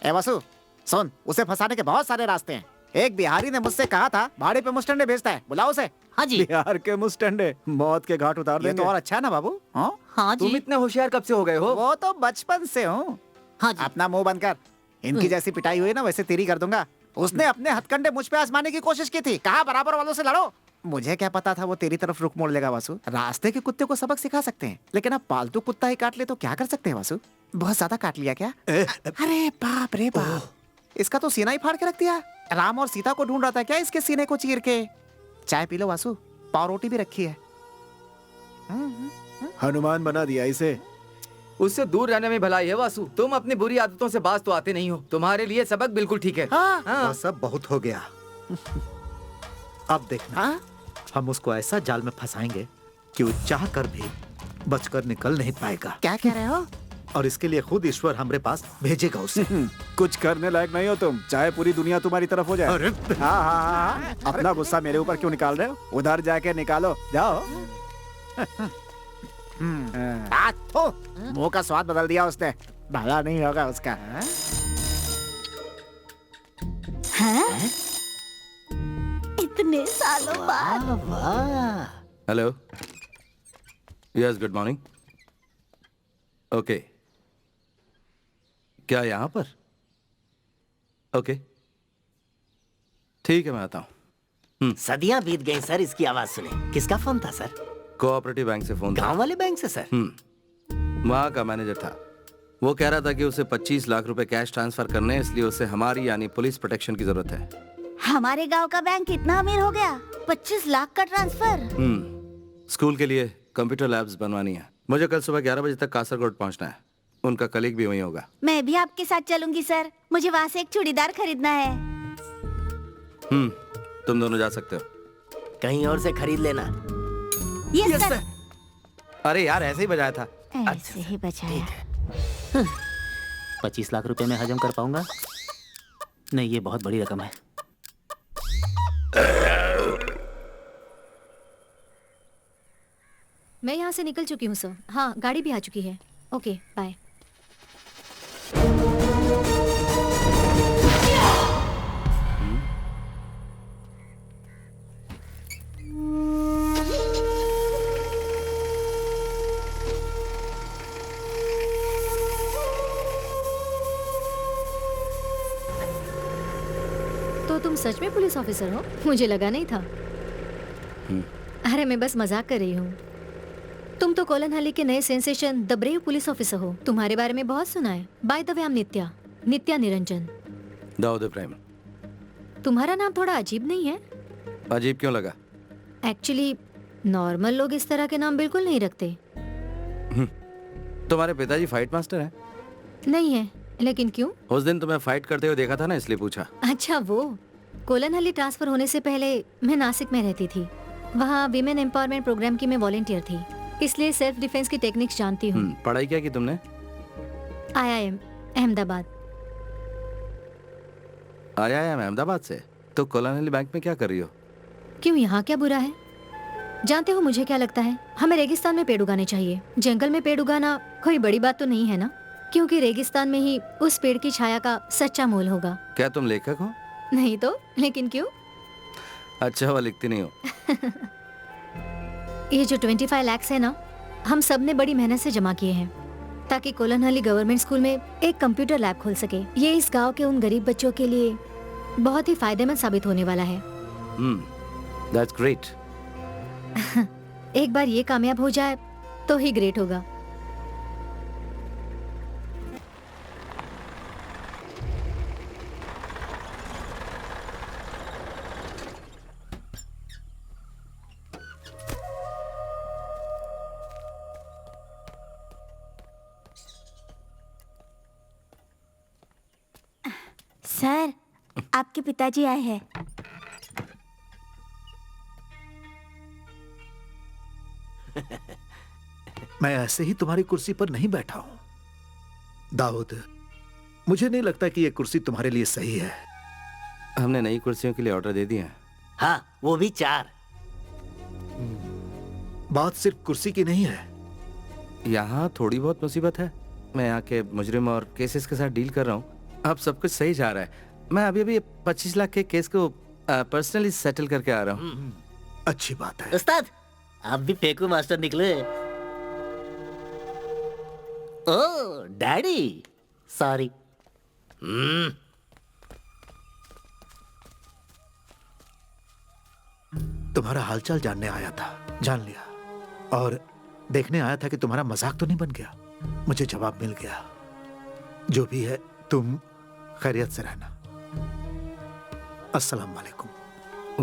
ए वासु सुन, उसे फंसाने के बहुत सारे रास्ते हैं। एक बिहारी ने मुझसे कहा था भाड़े पे मुस्टंडे भेजता है, बुलाओ उसे। हाँ जी। बिहार के मुस्टंडे मौत के घाट उतार ये देंगे। तो और अच्छा है ना बाबू। हाँ जी। तुम इतने होशियार कब से हो गए हो? वो तो बचपन से हूँ। हाँ जी। अपना मुंह बंद कर। इनकी जैसी पिटाई हुई ना वैसे तेरी कर दूंगा। उसने अपने हथकंडे मुझ पे आजमाने की कोशिश की थी, कहा बराबर वालों से लड़ो। मुझे क्या पता था वो तेरी तरफ रुख मोड़ लेगा वासु। रास्ते के कुत्ते को सबक सिखा सकते हैं, लेकिन अब पालतू कुत्ता ही काट ले तो क्या कर सकते हैं वासु? बहुत ज्यादा काट लिया क्या? अरे बाप रे बाप, इसका तो सीना ही फाड़ के रख दिया। राम और सीता को ढूंढ रहा था क्या इसके सीने को चीर के? चाय पी लो वासु, पाव रोटी भी रखी है। हनुमान बना दिया इसे। उससे दूर रहने में भलाई है वासु। तुम अपनी बुरी आदतों से बाज तो आते नहीं हो। तुम्हारे लिए सबक बिल्कुल ठीक है। वो सब बहुत हो गया। अब देखना, हम उसको ऐसा जाल में फंसाएंगे कि वो चाह कर भी बचकर निकल नहीं पाएगा। क्या कह रहे हो? और इसके लिए खुद ईश्वर हमारे पास भेजेगा उसे। कुछ करने लायक नहीं हो तुम, चाहे पूरी दुनिया तुम्हारी तरफ हो जाए। अरे हाँ, अपना गुस्सा मेरे ऊपर क्यों निकाल रहे हो? उधर जाके निकालो, जाओ। मुंह का स्वाद बदल दिया उसने, भला नहीं होगा उसका। हाँ? इतने सालों बाद। Hello, yes, good morning. Okay, क्या यहाँ पर? ओके, ठीक है, मैं आता हूँ। सदियां बीत गई सर, इसकी आवाज सुने। किसका फोन था सर? कोऑपरेटिव बैंक से फोन था। गांव वाले बैंक से सर? वहाँ का मैनेजर था। वो कह रहा था कि उसे 25 लाख रुपए कैश ट्रांसफर करने हैं, इसलिए उसे हमारी यानी पुलिस प्रोटेक्शन की जरूरत है। हमारे गांव का बैंक इतना अमीर हो गया? 25 लाख का ट्रांसफर? स्कूल के लिए कंप्यूटर लैब्स बनवानी है। मुझे कल सुबह 11 बजे तक कासरगोड पहुँचना है। उनका कलीग भी वहीं होगा। मैं भी आपके साथ चलूंगी सर, मुझे वहाँ से एक चूड़ीदार खरीदना है। तुम दोनों जा सकते हो। कहीं और से खरीद लेना। Yes sir. अरे यार, ऐसे ही बजाया था। ऐसे ही बचाया। 25 लाख रुपए में हजम कर पाऊंगा? नहीं, ये बहुत बड़ी रकम है। मैं यहाँ से निकल चुकी हूँ सर। हाँ, गाड़ी भी आ चुकी है। Okay, bye. तो तुम सच में पुलिस ऑफिसर हो? मुझे लगा नहीं था। अरे मैं बस मजाक कर रही हूँ। तुम तो कोलनहल्ली के नए sensation the brave police officer हो। तुम्हारे बारे में बहुत सुना है। By the way, I am Nitya Niranjan. Dawood Ibrahim. तुम्हारा नाम थोड़ा अजीब नहीं है? अजीब क्यों लगा? एक्चुअली नॉर्मल लोग इस तरह के नाम बिल्कुल नहीं रखते। तुम्हारे पिताजी फाइट मास्टर हैं? नहीं है, लेकिन क्यों? उस दिन तुम्हें फाइट करते हुए देखा था ना, इसलिए पूछा। अच्छा, वो कोलनहल्ली ट्रांसफर होने से पहले मैं नासिक में रहती थी। वहाँ विमेन एम्पावरमेंट प्रोग्राम की मैं वॉलंटियर थी, इसलिए सेल्फ डिफेंस की टेक्निक्स जानती हूँ। पढ़ाई क्या की तुमने? IIM अहमदाबाद। IIM अहमदाबाद से? तो कोलनहल्ली बैंक में क्या कर रही हो? क्यों, यहाँ क्या बुरा है? जानते हो मुझे क्या लगता है? हमें रेगिस्तान में पेड़ उगाने चाहिए। जंगल में पेड़ उगाना कोई बड़ी बात तो नहीं है ना, क्योंकि रेगिस्तान में ही उस पेड़ की छाया का सच्चा मोल होगा। क्या तुम लेखक हो? नहीं तो, लेकिन क्यों? अच्छा हुआ लिखती नहीं हो। ये जो 25 लाख है ना, हम सब ने बड़ी मेहनत से जमा किए हैं ताकि कोलनहल्ली गवर्नमेंट स्कूल में एक कंप्यूटर लैब खोल सके। ये इस गांव के उन गरीब बच्चों के लिए बहुत ही फायदेमंद साबित होने वाला है। That's great. एक बार ये कामयाब हो जाए तो ही ग्रेट होगा। सर, आपके पिताजी आए हैं। मैं ऐसे ही तुम्हारी कुर्सी पर नहीं बैठा हूं दाऊद। मुझे नहीं लगता कि यह कुर्सी तुम्हारे लिए सही है। हमने नई कुर्सियों के लिए ऑर्डर दे दिए हैं। हाँ, वो भी 4। बात सिर्फ कुर्सी की नहीं है। यहाँ थोड़ी बहुत मुसीबत है। मैं यहाँ के मुजरिम और केसेस के साथ डील कर रहा हूँ। अब सब कुछ सही जा रहा है। मैं अभी 25 लाख के केस को पर्सनली सेटल करके आ रहा हूँ। अच्छी बात है। उस्ताद, आप भी फेंकू मास्टर निकले। ओह डैडी, सॉरी। तुम्हारा हालचाल जानने आया था, जान लिया। और देखने आया था कि तुम्हारा मजाक तो नहीं बन गया। मुझे जवाब मिल गया। जो भी है, तुम खैरियत से रहना। अस्सलाम वालेकुम।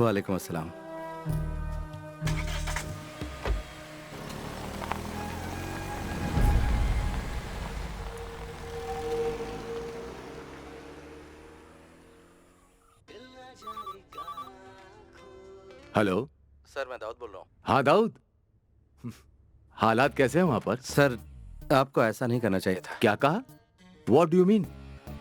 वालेकुम अस्सलाम। हेलो सर, मैं दाऊद बोल रहा हूँ। हाँ दाऊद, हालात कैसे हैं वहाँ पर? सर, आपको ऐसा नहीं करना चाहिए था। क्या कहा? What do you mean?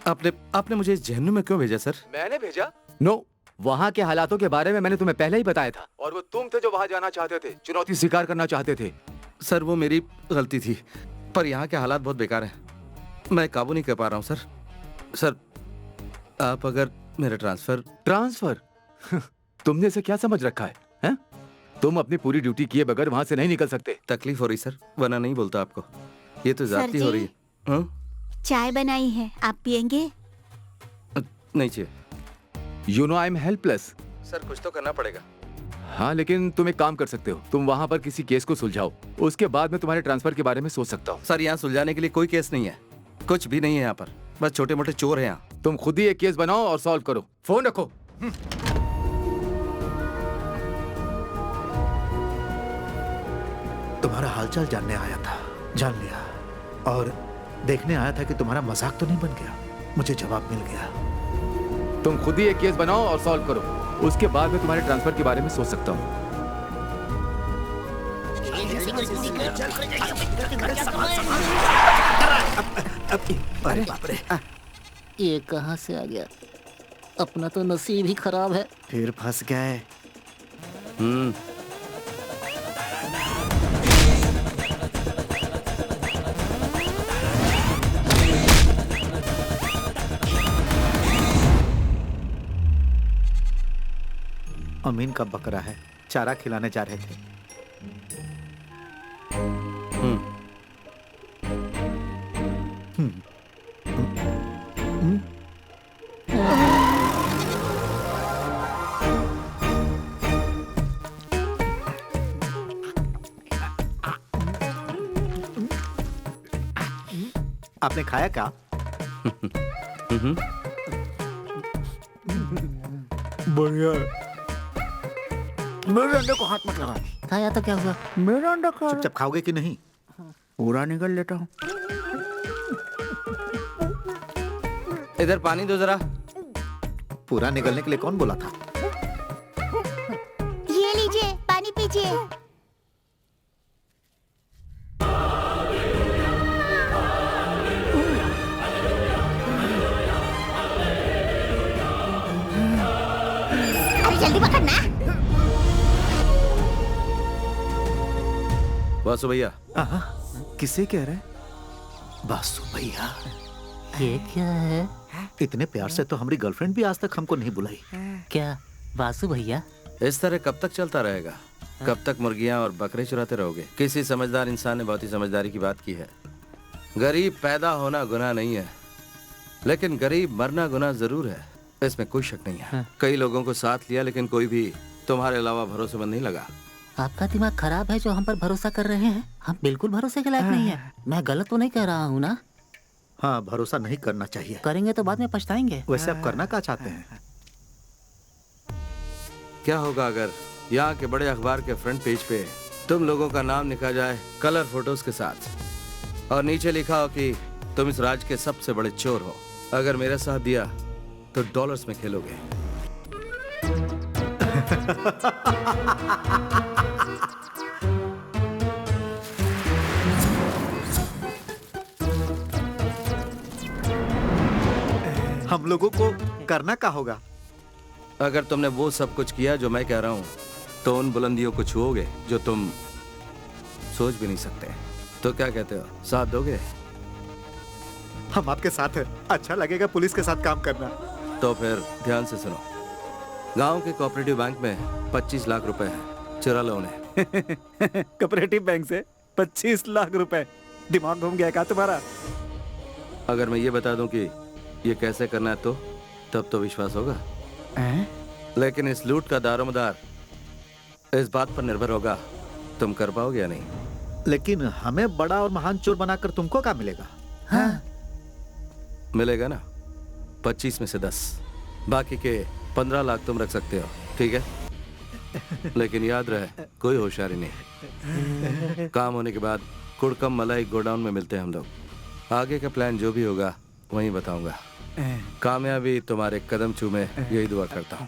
आपने मुझे इस जहन्नुम में क्यों भेजा सर? मैंने भेजा? नो, वहाँ के हालातों के बारे में मैंने तुम्हें पहले ही बताया था। और वो तुम थे जो वहाँ जाना चाहते थे, चुनौती स्वीकार करना चाहते थे। सर, वो मेरी गलती थी, पर यहाँ के हालात बहुत बेकार हैं। मैं काबू नहीं कर पा रहा हूँ सर। सर, आप अगर मेरा ट्रांसफर तुमने इसे क्या समझ रखा है, हैं? तुम अपनी पूरी ड्यूटी किए बगैर वहाँ से नहीं निकल सकते। तकलीफ हो रही सर, वरना नहीं बोलता आपको। ये तो जाती हो रही है। चाय बनाई है, आप पियेंगे? नहीं चाहिए। You know I'm helpless। Sir, कुछ तो करना पड़ेगा। हाँ, लेकिन तुम एक काम कर सकते हो। तुम वहाँ पर किसी केस को सुलझाओ, उसके बाद मैं तुम्हारे ट्रांसफर के बारे में सोच सकता हूँ। सर, यहाँ सुलझाने के लिए कोई केस नहीं है, कुछ भी नहीं है यहाँ पर। बस छोटे मोटे चोर हैं यहाँ। तुम खुद ही एक केस बनाओ और सॉल्व करो। फोन रखो। तुम्हारा हालचाल जानने आया था, जान लिया। और देखने आया था कि तुम्हारा मजाक तो नहीं बन गया। मुझे जवाब मिल गया। तुम खुद ही एक केस बनाओ और सॉल्व करो, उसके बाद मैं तुम्हारे ट्रांसफर के बारे में सोच सकता हूँ। अरे बाप रे, ये कहाँ से आ गया? अपना तो नसीब ही खराब है। फिर फंस गए। अमीन का बकरा है, चारा खिलाने जा रहे थे। आपने खाया क्या? बढ़िया। मेरे अंडे को हाथ मत लगा। खाया तो क्या हुआ? मेरा अंडा खा। चुपचाप खाओगे कि नहीं? पूरा निकल लेता हूँ। इधर पानी दो जरा। पूरा निकलने के लिए कौन बोला था? ये लीजिए, पानी पीजिए। अरे जल्दी पकड़ना। वासु भैया। किसे कह रहे? वासु भैया। ये क्या है? इतने प्यार से तो हमारी गर्लफ्रेंड भी आज तक हमको नहीं बुलाई। क्या वासु भैया? इस तरह कब तक चलता रहेगा? कब तक मुर्गियां और बकरे चुराते रहोगे? किसी समझदार इंसान ने बहुत ही समझदारी की बात की है। गरीब पैदा होना गुनाह नहीं है, लेकिन गरीब मरना गुनाह जरूर है। इसमें कोई शक नहीं है। कई लोगों को साथ लिया, लेकिन कोई भी तुम्हारे अलावा भरोसेमंद नहीं लगा। आपका दिमाग खराब है जो हम पर भरोसा कर रहे हैं। हम बिल्कुल भरोसे के लायक नहीं है। मैं गलत तो नहीं कह रहा हूँ ना? हाँ, भरोसा नहीं करना चाहिए। करेंगे तो बाद में पछताएंगे। वैसे आप करना क्या चाहते हैं? क्या होगा अगर यहाँ के बड़े अखबार के फ्रंट पेज पे तुम लोगों का नाम लिखा जाए कलर फोटोज के साथ, और नीचे लिखा हो कि तुम इस राज्य के सबसे बड़े चोर हो। अगर मेरा साथ दिया तो डॉलर्स में खेलोगे। हम लोगों को करना क्या होगा? अगर तुमने वो सब कुछ किया जो मैं कह रहा हूं, तो उन बुलंदियों को छुओगे जो तुम सोच भी नहीं सकते। तो क्या कहते हो, साथ दोगे? हम आपके साथ हैं। अच्छा लगेगा पुलिस के साथ काम करना। तो फिर ध्यान से सुनो। गांव के कोऑपरेटिव बैंक में 25 लाख रुपए हैं, चुरा लो उन्हें। कोऑपरेटिव बैंक से 25 लाख रुपए? दिमाग घूम गया क्या तुम्हारा? अगर मैं ये बता दूं कि ये कैसे करना है तब तो विश्वास होगा। लेकिन इस लूट का दारोमदार इस बात पर निर्भर होगा तुम कर पाओगे या नहीं। लेकिन हमें बड़ा और महान चोर बनाकर तुमको क्या मिलेगा? हाँ। मिलेगा ना 25 में से 10, बाकी के 15 लाख तुम रख सकते हो, ठीक है? लेकिन याद रहे, कोई होशियारी नहीं। काम होने के बाद कुड़कम मलाई गोडाउन में मिलते हैं हम लोग। आगे का प्लान जो भी होगा वहीं बताऊंगा। कामयाबी तुम्हारे कदम चूमे, यही दुआ करता हूँ।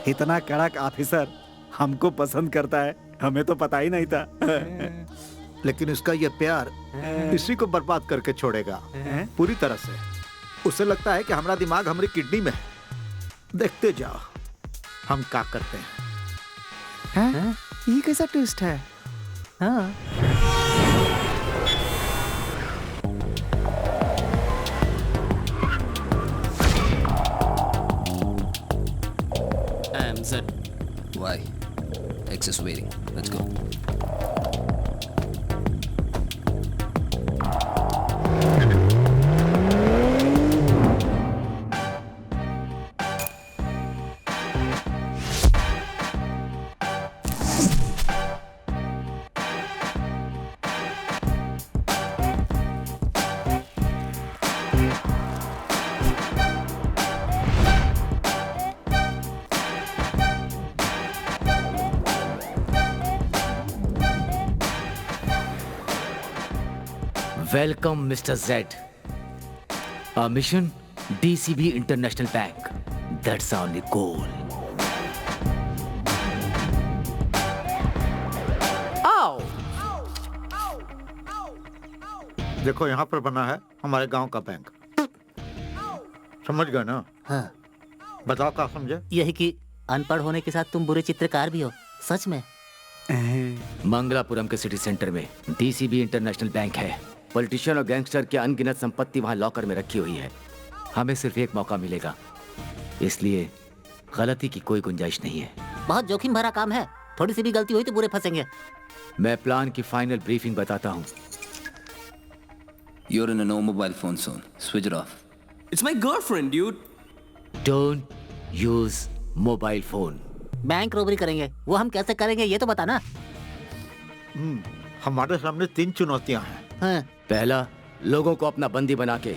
इतना कड़क ऑफिसर हमको पसंद करता है, हमें तो पता ही नहीं था। लेकिन उसका ये प्यार इसी को बर्बाद करके छोड़ेगा पूरी तरह से। उसे लगता है कि हमारा दिमाग हमारी किडनी में है। देखते जाओ हम क्या करते हैं। ये कैसा ट्विस्ट है? हाँ। Why? X is waiting. Let's go. Welcome, Mr. Z. Our mission, DCB International Bank. That's our only goal. आओ। देखो यहाँ पर बना है हमारे गांव का बैंक। समझ गए ना? हाँ। बताओ क्या समझे? यही कि अनपढ़ होने के साथ तुम बुरे चित्रकार भी हो। सच में? मंगलापुरम के सिटी सेंटर में DCB इंटरनेशनल बैंक है। पॉलिटिशियन और गैंगस्टर की अनगिनत संपत्ति वहाँ लॉकर में रखी हुई है। हमें सिर्फ एक मौका मिलेगा, इसलिए गलती की कोई गुंजाइश नहीं है। बहुत जोखिम भरा काम है, थोड़ी सी भी गलती हुई तो बुरे फंसेंगे। मैं प्लान की फाइनल ब्रीफिंग बताता हूँ। You're in a no mobile phone zone. Switch it off. It's my girlfriend, dude. Don't use mobile phone. Bank robbery करेंगे, वो हम कैसे करेंगे ये तो बता ना। हमारे सामने 3 चुनौतियां हैं। हाँ। पहला, लोगों को अपना बंदी बना के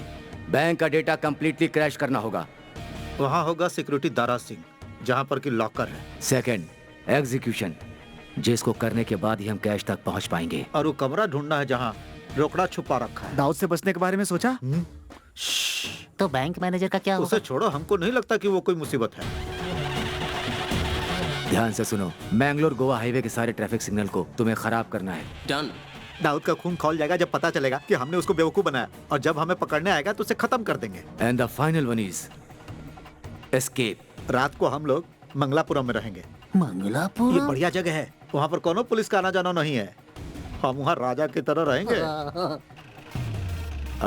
बैंक का डेटा कंप्लीटली क्रैश करना होगा। वहाँ होगा सिक्योरिटी दारा सिंह, जहाँ पर की लॉकर है। सेकंड, एग्जीक्यूशन, जिसको करने के बाद ही हम कैश तक पहुँच पाएंगे। और वो कमरा ढूंढना है जहाँ रोकड़ा छुपा रखा है। दाऊद से बचने के बारे में सोचा? तो बैंक मैनेजर का क्या होगा? उसे छोड़ो, हमको नहीं लगता कि वो कोई मुसीबत है। ध्यान से सुनो, मैंगलोर गोवा हाईवे के सारे ट्रैफिक सिग्नल को तुम्हें खराब करना है। Done. दाऊद का खून खौल जाएगा जब पता चलेगा कि हमने उसको बेवकूफ बनाया, और जब हमें पकड़ने आएगा तो उसे खत्म कर देंगे। And the final one is escape. रात को हम लोग मंगलापुरम में रहेंगे। मंगलापुरम? ये बढ़िया जगह है, वहाँ पर कोनो पुलिस का आना जाना नहीं है। हम वहाँ राजा की तरह रहेंगे।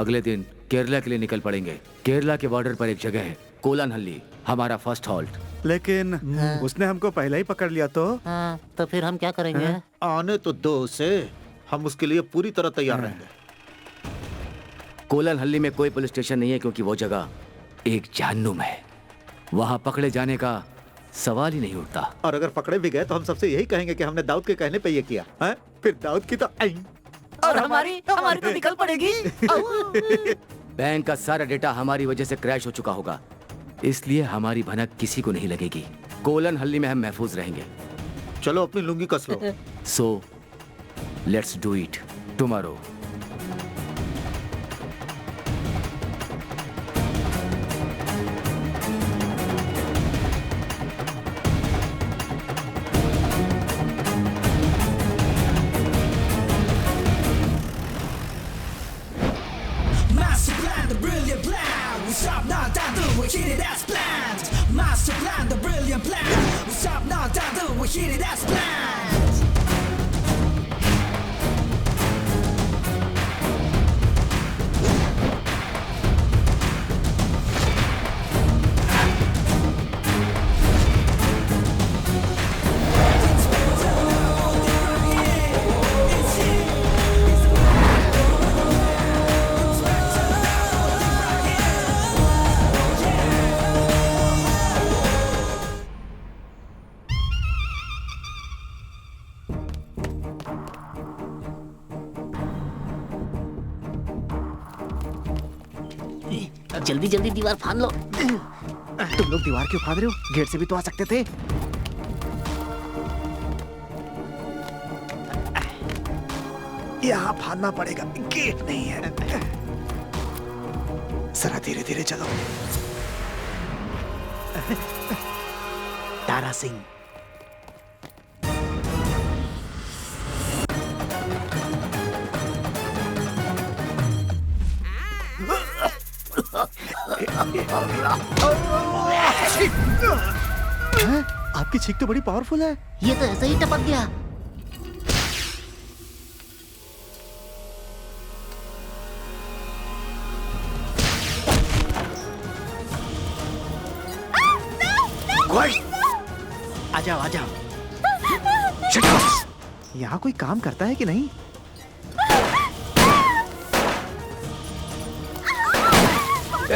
अगले दिन केरला के लिए निकल पड़ेंगे। केरला के बॉर्डर पर एक जगह है, कोलानहल्ली, हमारा फर्स्ट हॉल्ट। लेकिन उसने हमको पहले ही पकड़ लिया तो? हाँ, तो फिर हम क्या करेंगे? आने तो दो उसे, हम उसके लिए पूरी तरह तैयार रहेंगे। कोलानहल्ली में कोई पुलिस स्टेशन नहीं है क्योंकि वो जगह एक जहन्नुम है। वहाँ पकड़े जाने का सवाल ही नहीं उठता। और अगर पकड़े भी गए तो हम सबसे यही कहेंगे कि हमने दाऊद के कहने पे ये किया है। फिर दाऊद की तो और हमारी तो निकल पड़ेगी। बैंक का सारा डेटा हमारी वजह से क्रैश हो चुका होगा, इसलिए हमारी भनक किसी को नहीं लगेगी। कोलन हल्ली में हम महफूज रहेंगे। चलो अपनी लुंगी कस लो। So let's do it tomorrow. Master plan, the brilliant plan. We stop now, down, do we hit it as planned. Master plan, the brilliant plan. We stop now, down, do we hit it as planned. जल्दी जल्दी दीवार फाड़ लो। तुम लोग दीवार क्यों फाड़ रहे हो? गेट से भी तो आ सकते थे। यहाँ फाड़ना पड़ेगा, गेट नहीं है। जरा धीरे धीरे चलो। तारा सिंह। आपकी छींक तो बड़ी पावरफुल है। ये तो ऐसे ही टपक गया। आ जाओ आ जाओ। यहाँ कोई काम करता है कि नहीं?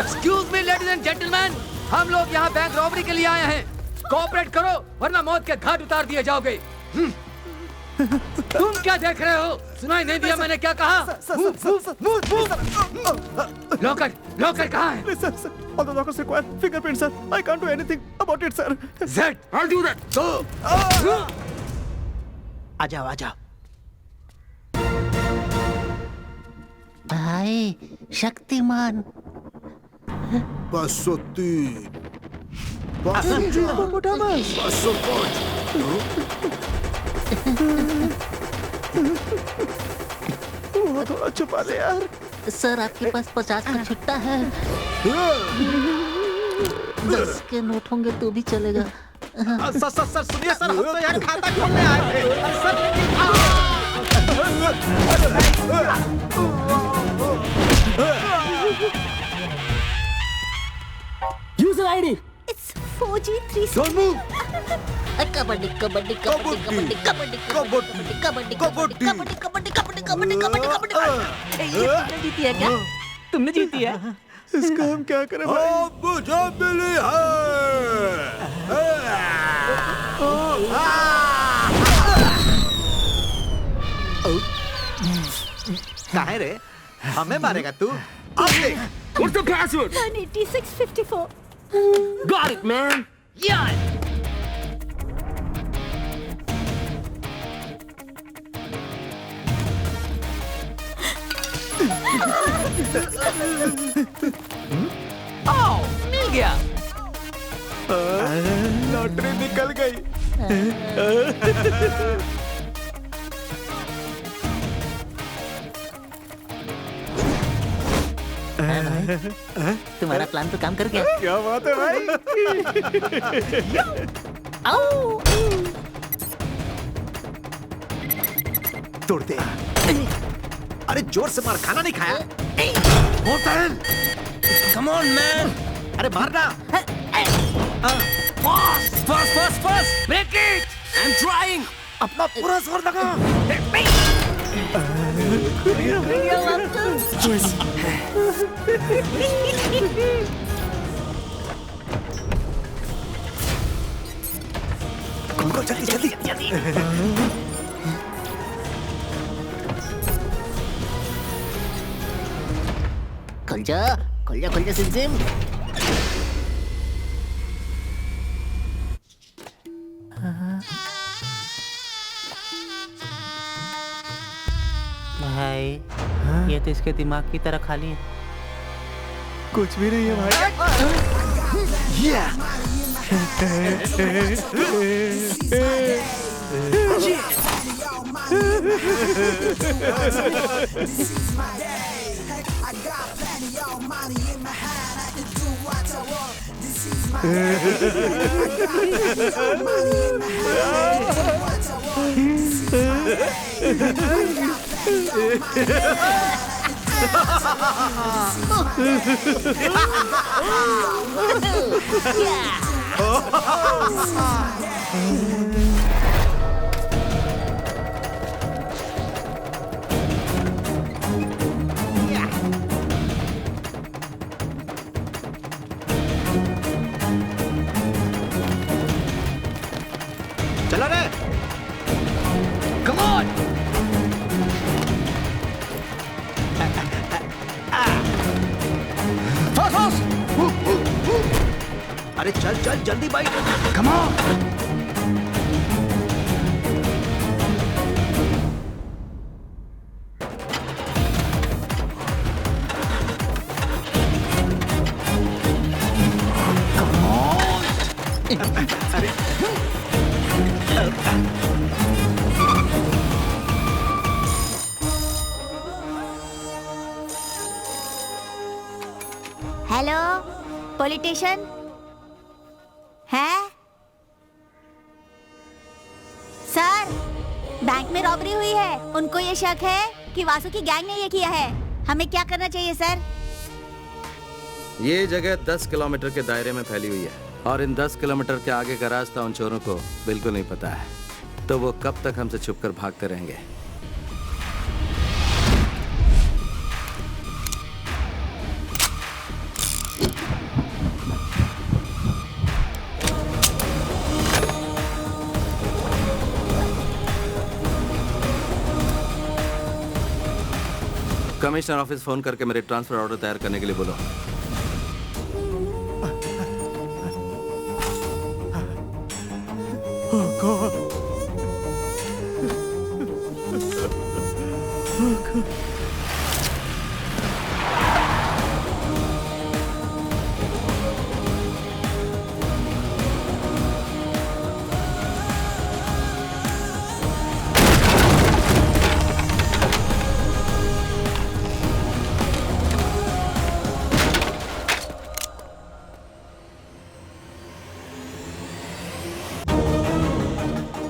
Excuse me ladies and gentleman, हम लोग यहाँ बैंक रॉबरी के लिए आए हैं। कोऑपरेट करो वरना मौत के घाट उतार दिए जाओगे। तुम क्या देख रहे हो? सुनाई नहीं दिया मैंने क्या कहा? लॉकर लॉकर कहाँ है? All the lockers require fingerprints, sir. I can't do anything about it, sir. Zed, I'll do that. So, आ जाओ आ जाओ। भाई शक्तिमान। थोड़ा छुपा दे यार। सर आपके पास 50 का छुट्टा है। 10 के नोट होंगे तो भी चलेगा। सर सुनिए सर, हम तो यार खाता खोलने आए थे। User ID. It's 4G3. Don't move. Kabaddi kabaddi kabaddi kabaddi kabaddi kabaddi kabaddi kabaddi kabaddi kabaddi kabaddi kabaddi kabaddi kabaddi. ये तुमने जीती है क्या? तुमने जीती है? इसका हम क्या करें भाई? मुझे मिली है। काहे रे? हमें मारेगा तू? अब देख। What's the password? 18654. Got it, man. Yeah. आओ, मिल गया। लॉटरी निकल गई। तुम्हारा प्लान तो काम कर गया। क्या बात है भाई? आओ। तोड़ दे। अरे जोर से मार, खाना नहीं खाया? Come on, man. अरे मारना। Fast. Break it. I'm trying. अपना पूरा जोर लगा। जल्दी। खुल जा सिम सिम। भाई ये तो इसके दिमाग की तरह खाली है। कुछ भी नहीं है भाई। चला रे। Come on! अरे चल चल जल्दी bike. Come on! Hello politician है सर, बैंक में रॉबरी हुई है। उनको ये शक है कि वासु की गैंग ने ये किया है। हमें क्या करना चाहिए सर? ये जगह 10 किलोमीटर के दायरे में फैली हुई है और इन 10 किलोमीटर के आगे का रास्ता उन चोरों को बिल्कुल नहीं पता है, तो वो कब तक हमसे छुपकर भागते रहेंगे। कमिश्नर ऑफिस फोन करके मेरे ट्रांसफर ऑर्डर तैयार करने के लिए बोलो।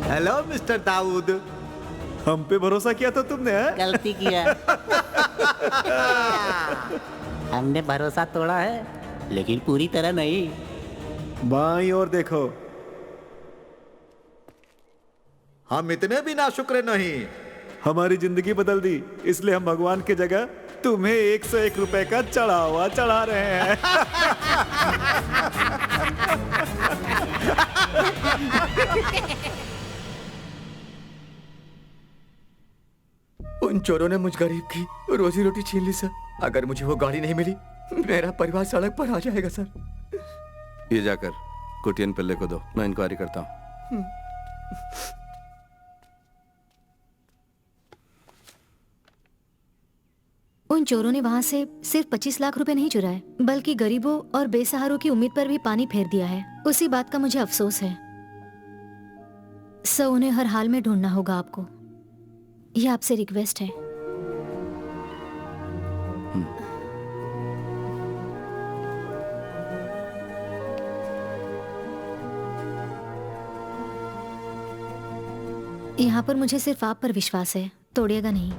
हेलो मिस्टर दाऊद, हम पे भरोसा किया था तुमने है? गलती किया। हमने भरोसा तोड़ा है, लेकिन पूरी तरह नहीं। बाईं ओर देखो। हम इतने भी नाशुक्र नहीं। हमारी जिंदगी बदल दी, इसलिए हम भगवान की जगह तुम्हें 101 रुपए का चढ़ावा चढ़ा रहे हैं। उन चोरों ने मुझ गरीब की रोजी रोटी छीन ली सर। अगर मुझे वो गाड़ी नहीं मिली, मेरा परिवार सड़क पर आ जाएगा सर। ये जाकर कुटियन पिल्ले को दो, मैं इंक्वायरी करता हूँ। उन चोरों ने वहाँ से सिर्फ 25 लाख रुपए नहीं चुराए, बल्कि गरीबों और बेसहारों की उम्मीद पर भी पानी फेर दिया है। उसी बात का मुझे अफसोस है। सो उन्हें हर हाल में ढूंढना होगा आपको। ये आपसे रिक्वेस्ट है। यहाँ पर मुझे सिर्फ आप पर विश्वास है, तोड़िएगा नहीं।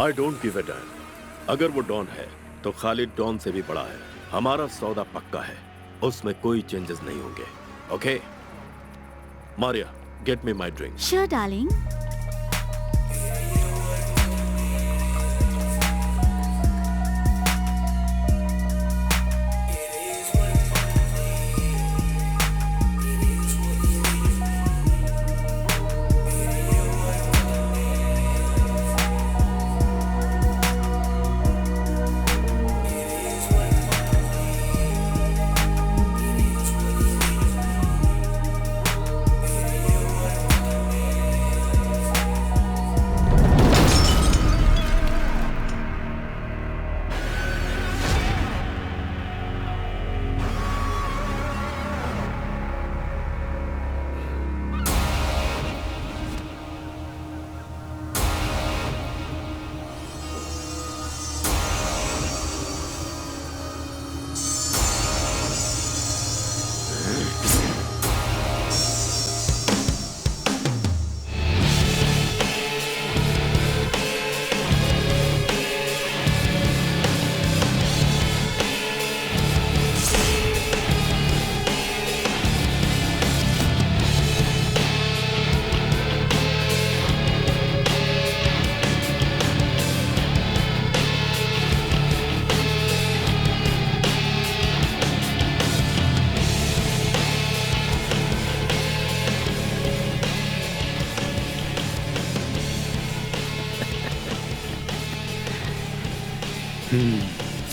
I don't give a dam. अगर वो डॉन है तो खालिद डॉन से भी बड़ा है। हमारा सौदा पक्का है, उसमें कोई चेंजेस नहीं होंगे। Okay Maria, get me my drink. Sure darling.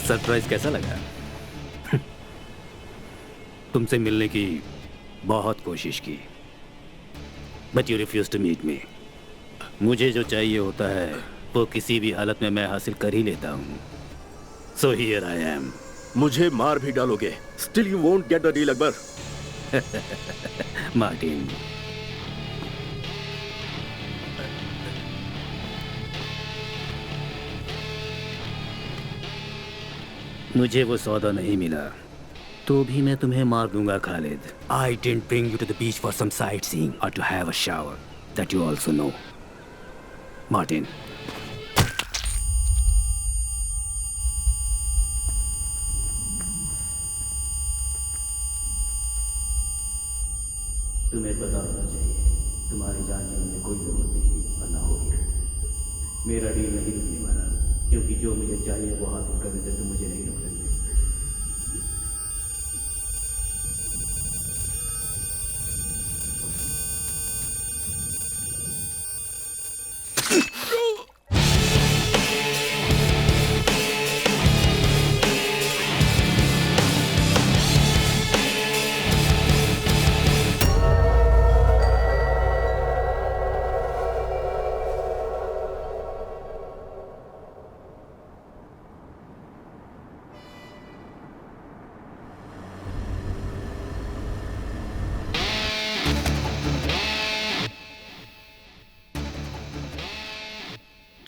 Surprise कैसा लगा? तुमसे मिलने की बहुत कोशिश की, but you refuse to meet me. मुझे जो चाहिए होता है वो किसी भी हालत में मैं हासिल कर ही लेता हूँ। So here I am. मुझे मार भी डालोगे, still you won't get the deal Akbar. Martin, मुझे वो सौदा नहीं मिला तो भी मैं तुम्हें मार दूंगा Khalid. I didn't bring you to the beach for some sightseeing or to have a shower. That you also know. Martin. तुम्हें पता होना चाहिए, तुम्हारी जान की मुझे कोई जरूरत नहीं थी और ना होगी। मेरा डील नहीं रुकने वाला, क्योंकि जो मुझे चाहिए वो हासिल करने से तुम मुझे नहीं रोक सकते।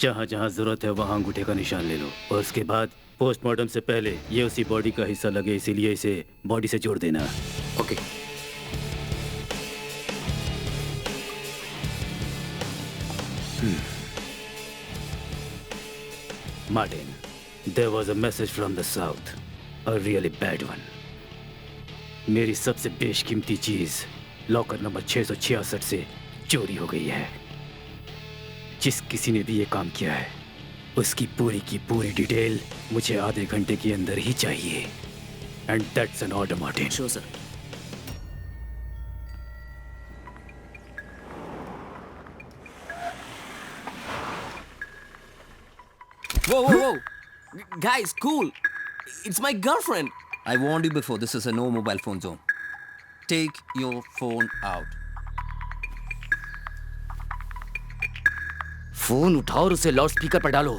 जहाँ जहाँ जरूरत है वहाँ अंगूठे का निशान ले लो और उसके बाद पोस्टमार्टम से पहले ये उसी बॉडी का हिस्सा लगे, इसीलिए इसे बॉडी से जोड़ देना। Okay. Martin, there was a message from the south, a really bad one. मेरी सबसे बेशकीमती चीज लॉकर नंबर 666 से चोरी हो गई है। जिस किसी ने भी ये काम किया है उसकी पूरी की पूरी डिटेल मुझे आधे घंटे के अंदर ही चाहिए। And that's an order Martin. Sure sir. Whoa, whoa, whoa! Guys, cool! It's my girlfriend! I warned you before, this is a no mobile phone zone. Take your phone out. Phone उठाओ और उसे loud speaker पर डालो।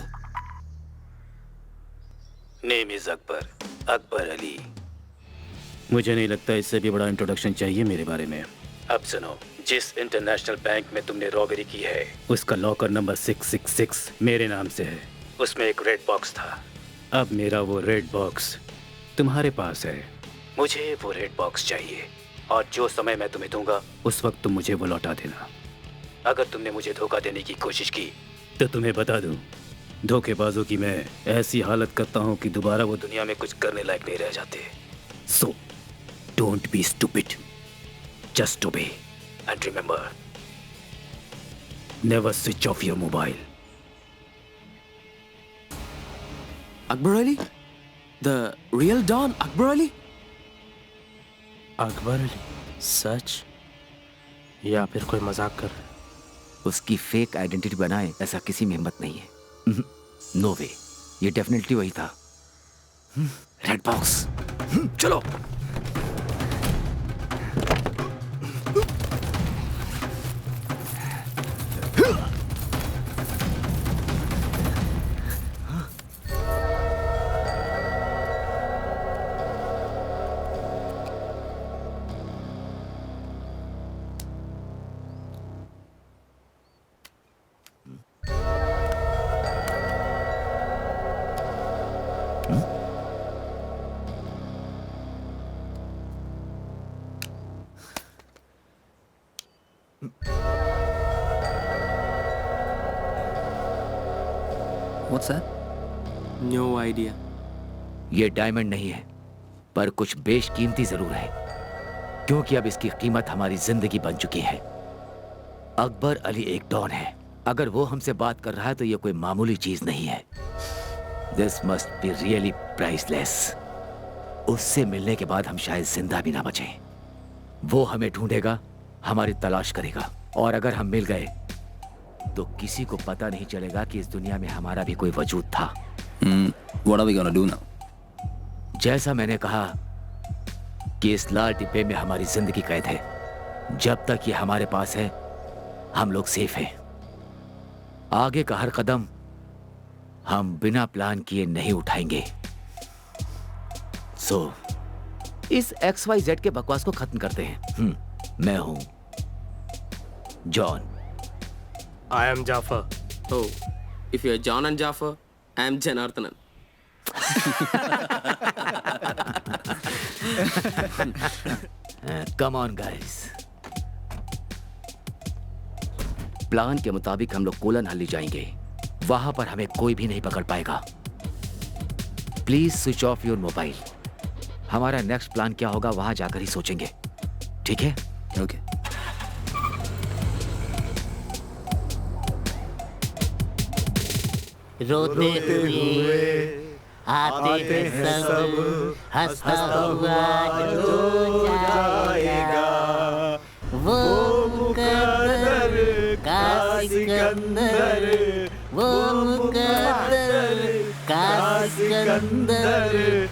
Name is Akbar, Akbar Ali. मुझे नहीं लगता इससे भी बड़ा इंट्रोडक्शन चाहिए मेरे बारे में। अब सुनो, जिस इंटरनेशनल बैंक में तुमने रॉबरी की है उसका लॉकर नंबर 666 मेरे नाम से है। उसमें एक रेड बॉक्स था। अब मेरा वो रेड बॉक्स तुम्हारे पास है। मुझे वो रेड बॉक्स चाहिए और जो समय मैं तुम्हें दूंगा उस वक्त तुम मुझे वो लौटा देना। अगर तुमने मुझे धोखा देने की कोशिश की तो तुम्हें बता दूं, धोखेबाजों की मैं ऐसी हालत करता हूं कि दोबारा वो दुनिया में कुछ करने लायक नहीं रह जाते। So don't be stupid, just obey and remember, never switch off your mobile. Akbar Ali? The real Don, Akbar Ali? Akbar Ali? सच या फिर कोई मजाक कर रहा है? उसकी फेक आइडेंटिटी बनाए ऐसा किसी में हिम्मत नहीं है। नो वे, ये डेफिनेटली वही था। रेड बॉक्स, चलो। What's that? No idea. ये डायमंड नहीं है, पर कुछ बेशकीमती जरूर है, क्योंकि अब इसकी कीमत हमारी जिंदगी बन चुकी है। अकबर अली एक डॉन है। अगर वो हमसे बात कर रहा है तो ये कोई मामूली चीज नहीं है। This must be really priceless. उससे मिलने के बाद हम शायद जिंदा भी ना बचें। वो हमें ढूंढेगा, हमारी तलाश करेगा, और अगर हम मिल गए तो किसी को पता नहीं चलेगा कि इस दुनिया में हमारा भी कोई वजूद था। What are we gonna do now? जैसा मैंने कहा कि इस लाल डिब्बे में हमारी जिंदगी कैद है। जब तक ये हमारे पास है हम लोग सेफ हैं। आगे का हर कदम हम बिना प्लान किए नहीं उठाएंगे। सो इस XYZ के बकवास को खत्म करते हैं। मैं हूं John. I am Jafar. Oh, if you're John and Jafar, I am Janardhanan. Come on, guys. Plan के मुताबिक हम लोग कोलन हल्ली जाएंगे। वहां पर हमें कोई भी नहीं पकड़ पाएगा। Please switch off your mobile. हमारा नेक्स्ट प्लान क्या होगा वहां जाकर ही सोचेंगे, ठीक है? ओके। रोते हुए आते थे सब, हंसता हुआ जो जाएगा वो मुकद्दर का सिकंदर, वो मुकद्दर का सिकंदर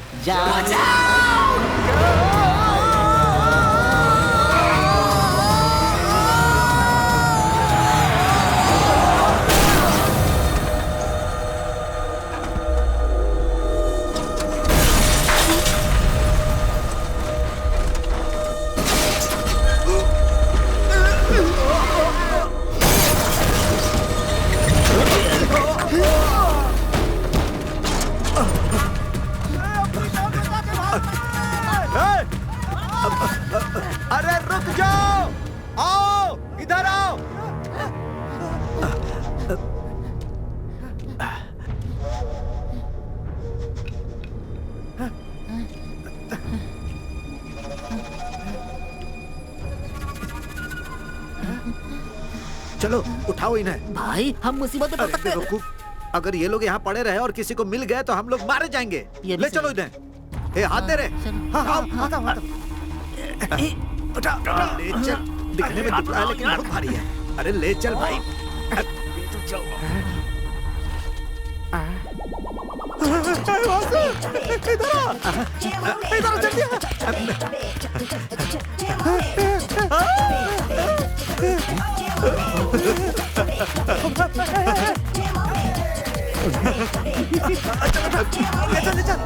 अरे रुक जाओ, आओ इधर आओ। चलो उठाओ इन्हें। भाई हम मुसीबत में पड़ सकते हैं। अगर ये लोग यहाँ पड़े रहे और किसी को मिल गए तो हम लोग मारे जाएंगे। ले चलो इन्हें। ए हाथ दे रहे। हाँ हाँ हाँ हाँ उठा ले चल। दिखने में दुबला है लेकिन बहुत भारी है। अरे ले चल भाई। इधर जल्दी। ले चल।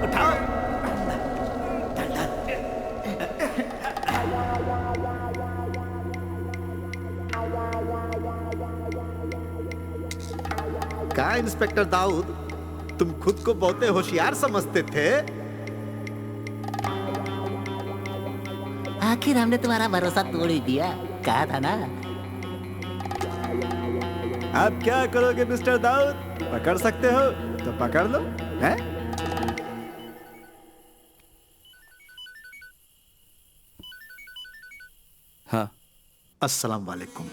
उठाओ। क्या इंस्पेक्टर दाऊद, तुम खुद को बहुत होशियार समझते थे। आखिर हमने तुम्हारा भरोसा तोड़ ही दिया, कहा था ना। अब क्या करोगे मिस्टर दाऊद? पकड़ सकते हो तो पकड़ लो, हैं? हाँ। अस्सलाम वालेकुम।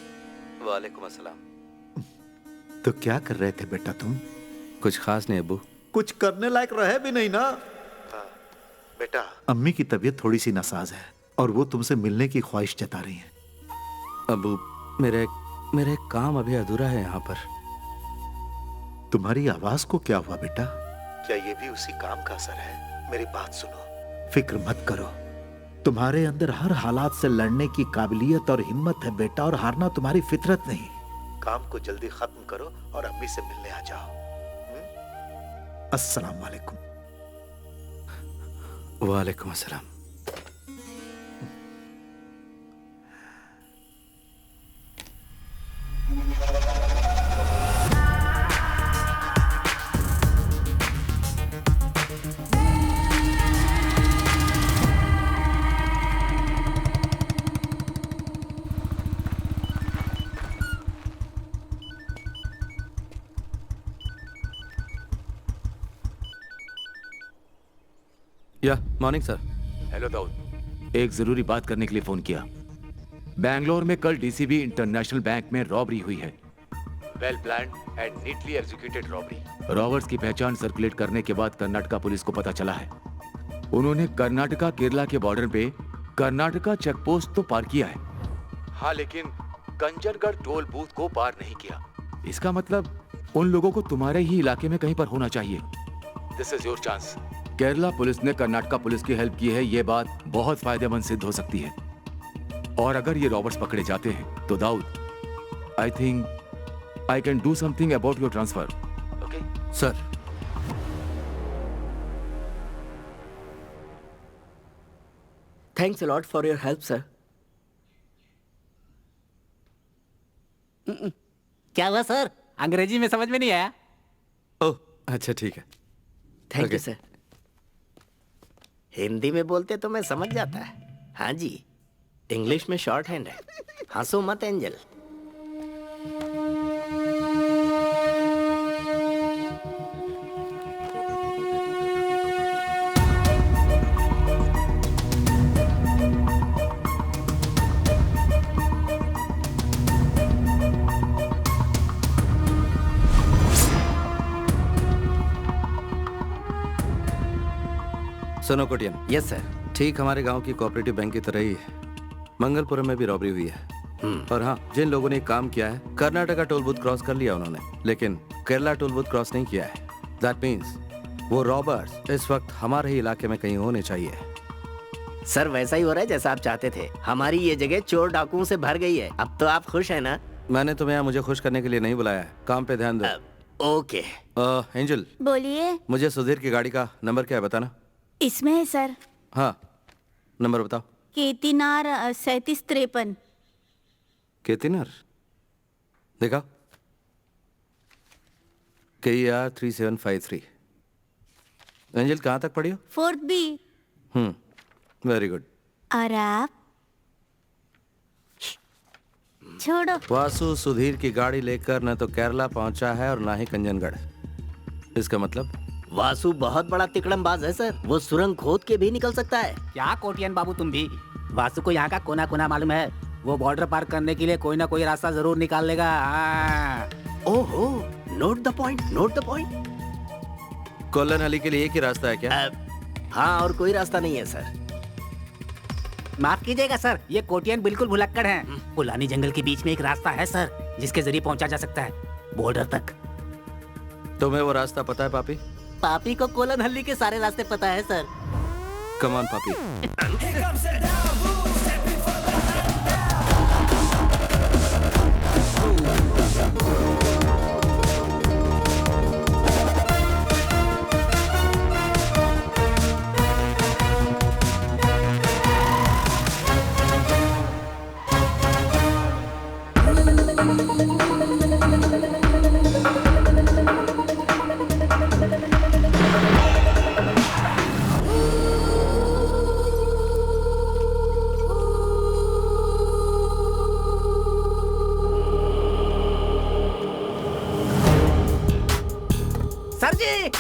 वालेकुम अस्सलाम। तो क्या कर रहे थे बेटा तुम? कुछ खास नहीं अब्बू। कुछ करने लायक रहे भी नहीं ना। बेटा, अम्मी की तबीयत थोड़ी सी नासाज है और वो तुमसे मिलने की ख्वाहिश जता रही हैं। अब्बू, मेरे काम अभी अधूरा है यहाँ पर। तुम्हारी आवाज को क्या हुआ बेटा? क्या ये भी उसी काम का असर है? मेरी बात सुनो, फिक्र मत करो। तुम्हारे अंदर हर हालात से लड़ने की काबिलियत और हिम्मत है बेटा, और हारना तुम्हारी फितरत नहीं। काम को जल्दी खत्म करो और अम्मी से मिलने आ जाओ। अस्सलाम वालेकुम। वालेकुम अस्सलाम। या मॉर्निंग सर। हेलो दाऊद, एक जरूरी बात करने के लिए फोन किया। बैंगलोर में कल डीसीबी इंटरनेशनल बैंक में रॉबरी हुई है। Well planned and neatly executed robbery. Robbers की पहचान सर्कुलेट करने के बाद कर्नाटका पुलिस को पता चला है उन्होंने कर्नाटका केरला के बॉर्डर पे कर्नाटका चेकपोस्ट तो पार किया है, हाँ, लेकिन कंजनगढ़ टोल बूथ को पार नहीं किया। इसका मतलब उन लोगों को तुम्हारे ही इलाके में कहीं पर होना चाहिए। This is your chance. Kerala police ने कर्नाटका पुलिस की हेल्प की है, ये बात बहुत फायदेमंद सिद्ध हो सकती है। और अगर ये रॉबर्ट्स पकड़े जाते हैं तो Dawood, I think I can do something about your transfer. Okay sir. Thanks a lot for your help sir. क्या हुआ सर? अंग्रेजी में समझ में नहीं आया? ओह अच्छा ठीक है। Thank you sir. हिंदी में बोलते तो मैं समझ जाता है। हाँ जी, इंग्लिश में शॉर्ट हैंड है। हंसो मत एंजल। सुनो कोटियन। Yes sir. ठीक हमारे गांव की कोऑपरेटिव बैंक की तरह ही मंगलपुरम में भी रॉबरी हुई है। और हाँ, जिन लोगों ने काम किया है, कर्नाटका टोल बूथ क्रॉस कर लिया उन्होंने, लेकिन केरला टोल बूथ क्रॉस नहीं किया है। दैट मीन्स वो रॉबर्स इस वक्त हमारे ही इलाके में कहीं होने चाहिए। सर वैसा ही हो रहा है जैसा आप चाहते थे। हमारी ये जगह चोर डाकुओं से भर गई है। अब तो आप खुश हैं ना? मैंने तुम्हें यहाँ मुझे खुश करने के लिए नहीं बुलाया है, काम पे ध्यान दो। ओके। एंजल, बोलिए। मुझे सुधीर की गाड़ी का नंबर क्या है बताना। इसमें है सर। हाँ, नंबर बताओ। केतिनार 3753। केतिनार देखा, KER 3753। एंजल कहाँ तक पढ़ी हो? 4th B। Very good. और आप? छोड़ो। वासु सुधीर की गाड़ी लेकर न तो केरला पहुंचा है और ना ही कंजनगढ़। इसका मतलब वासु बहुत बड़ा तिकड़मबाज है सर। वो सुरंग खोद के भी निकल सकता है। क्या कोटियन बाबू तुम भी? वासु को यहाँ का कोना कोना मालूम है। वो बॉर्डर पार करने के लिए कोई ना कोई रास्ता जरूर निकाल लेगा। ओहो, note the point, note the point. Colon Ali के लिए एक ही रास्ता है क्या? हाँ, और कोई रास्ता नहीं है सर। माफ कीजिएगा सर, ये कोटियन बिल्कुल भुलक्कड़ हैं। पुलानी जंगल के बीच में एक रास्ता है सर, जिसके जरिए पहुंचा जा सकता है बॉर्डर तक। तुम्हें वो रास्ता पता है पापी? पापी को कोलन हल्ली के सारे रास्ते पता है सर। कम ऑन पापी। सर जी।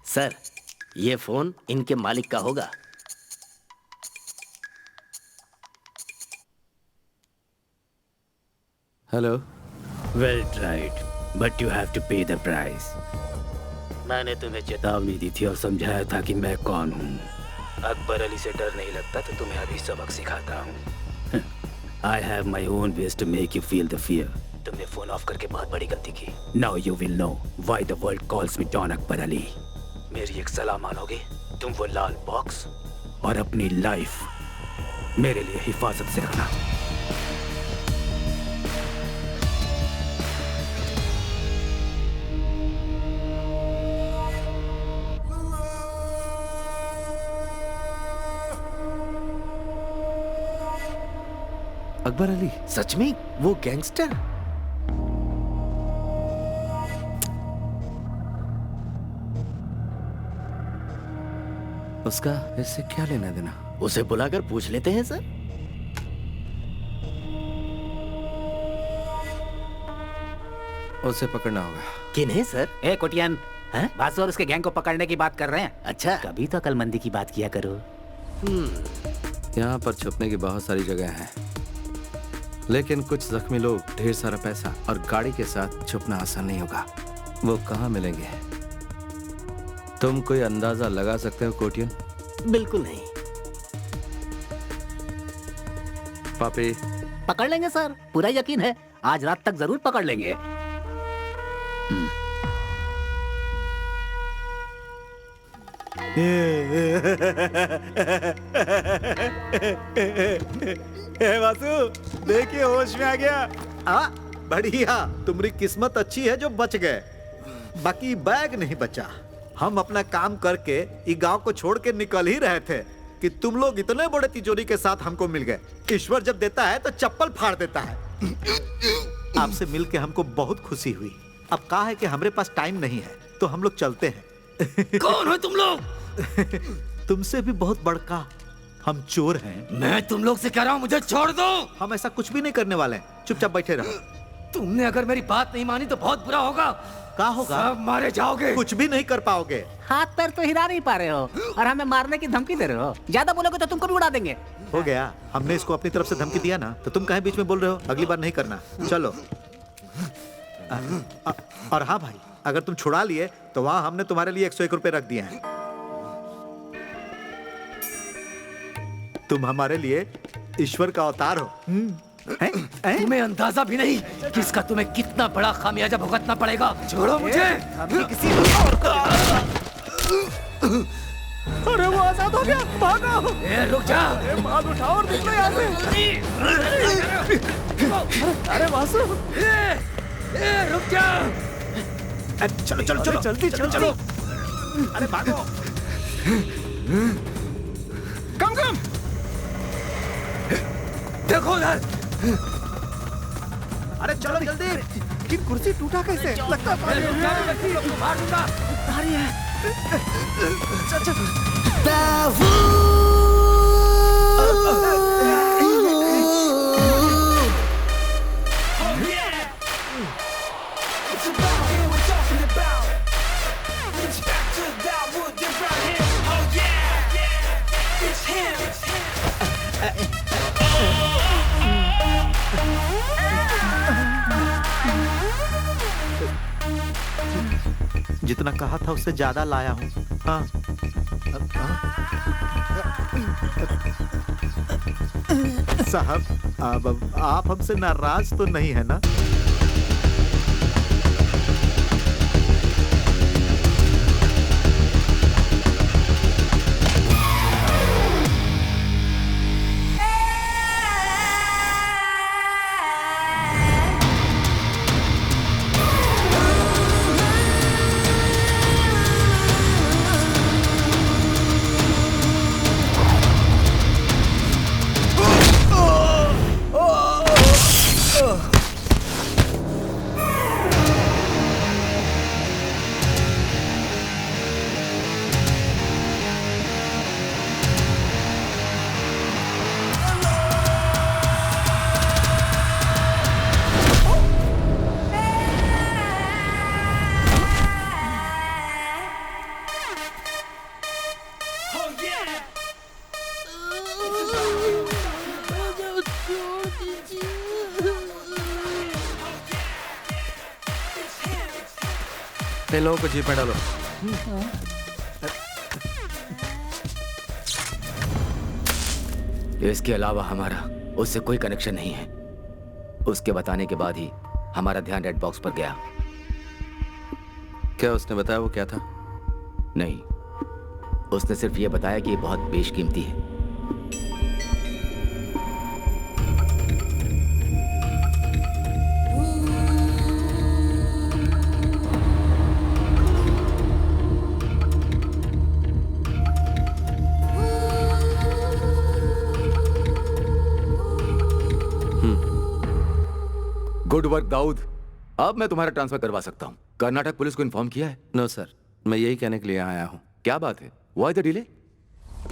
सर, ये फोन इनके मालिक का होगा। Hello. Well tried, but you have to pay the price. मैंने तुम्हें चेतावनी दी थी और समझाया था कि मैं कौन हूँ। अकबर अली से डर नहीं लगता तो तुम्हें अभी सबक सिखाता हूँ। I have my own ways to make you feel the fear. तुमने फोन ऑफ करके बहुत बड़ी गलती की। Now you will know why the world calls me don Akbar Ali. मेरी एक सलाह मानोगे? तुम वो लाल बॉक्स और अपनी लाइफ मेरे लिए हिफाजत से रखना। अकबर अली सच में वो गैंगस्टर? उसका इससे क्या लेना देना? उसे बुलाकर पूछ लेते हैं सर। उसे पकड़ना होगा। किन्हें सर? ए कोटियन, बासु और उसके गैंग को पकड़ने की बात कर रहे हैं। अच्छा, कभी तो अकलमंदी की बात किया करो। यहाँ पर छुपने की बहुत सारी जगह हैं, लेकिन कुछ जख्मी लोग, ढेर सारा पैसा और गाड़ी के साथ छुपना आसान नहीं होगा। वो कहाँ मिलेंगे? तुम कोई अंदाजा लगा सकते हो कोटियन? बिल्कुल नहीं। पापी पकड़ लेंगे सर, पूरा यकीन है। आज रात तक जरूर पकड़ लेंगे। वासु, देखिए होश में आ गया। बढ़िया, तुम्हारी किस्मत अच्छी है जो बच गए, बाकी बैग नहीं बचा। हम अपना काम करके इस गांव को छोड़ के निकल ही रहे थे कि तुम लोग इतने बड़े तिजोरी के साथ हमको मिल गए। ईश्वर जब देता है तो चप्पल फाड़ देता है। आपसे मिलके हमको बहुत खुशी हुई। अब कहा है कि हमारे पास टाइम नहीं है तो हम लोग चलते हैं। कौन हो तुम लोग? तुमसे भी बहुत बड़का हम चोर हैं। मैं तुम लोग से कह रहा हूँ, मुझे छोड़ दो। हम ऐसा कुछ भी नहीं करने वाले हैं, चुपचाप बैठे रहो। तुमने अगर मेरी बात नहीं मानी तो बहुत बुरा होगा। क्या होगा? सब मारे जाओगे। कुछ भी नहीं कर पाओगे। हाथ पैर तो हिला नहीं पा रहे हो और हमें मारने की धमकी दे रहे हो। ज्यादा बोलोगे तो तुमको भी उड़ा देंगे। हो गया, हमने इसको अपनी तरफ से धमकी दिया ना, तो तुम काहे बीच में बोल रहे हो? अगली बार नहीं करना। चलो। और हाँ भाई, अगर तुम छुड़ा लिए तो वहां हमने तुम्हारे लिए 101 रुपए रख दिए हैं। तुम हमारे लिए ईश्वर का अवतार हो। तुम्हें अंदाजा भी नहीं कि इसका तुम्हें कितना बड़ा खामियाजा भुगतना पड़ेगा। छोड़ो मुझे। अरे वो आजाद हो गया, भागो। रुक जा। माल उठाओ और निकलो यहाँ से। अरे वासु, रुक जा। चलो चलो चलो जल्दी चलो। अरे भागो। कम कम। देखो उधर। अरे चलो जल्दी। कि कुर्सी टूटा कैसे? लगता है मार दूंगा। भारी है। चल चल। जितना कहा था उससे ज्यादा लाया हूँ। हाँ। साहब, अब आप हमसे नाराज तो नहीं है ना? इन लोगों को जीप में डालो। इसके अलावा हमारा उससे कोई कनेक्शन नहीं है। उसके बताने के बाद ही हमारा ध्यान रेड बॉक्स पर गया। क्या उसने बताया वो क्या था? नहीं, उसने सिर्फ ये बताया कि ये बहुत बेशकीमती है। Good work Dawood. अब मैं तुम्हारा ट्रांसफर करवा सकता हूँ। कर्नाटक पुलिस को इन्फॉर्म किया है? नो सर, मैं यही कहने के लिए आया हूँ। क्या बात है? Why the delay?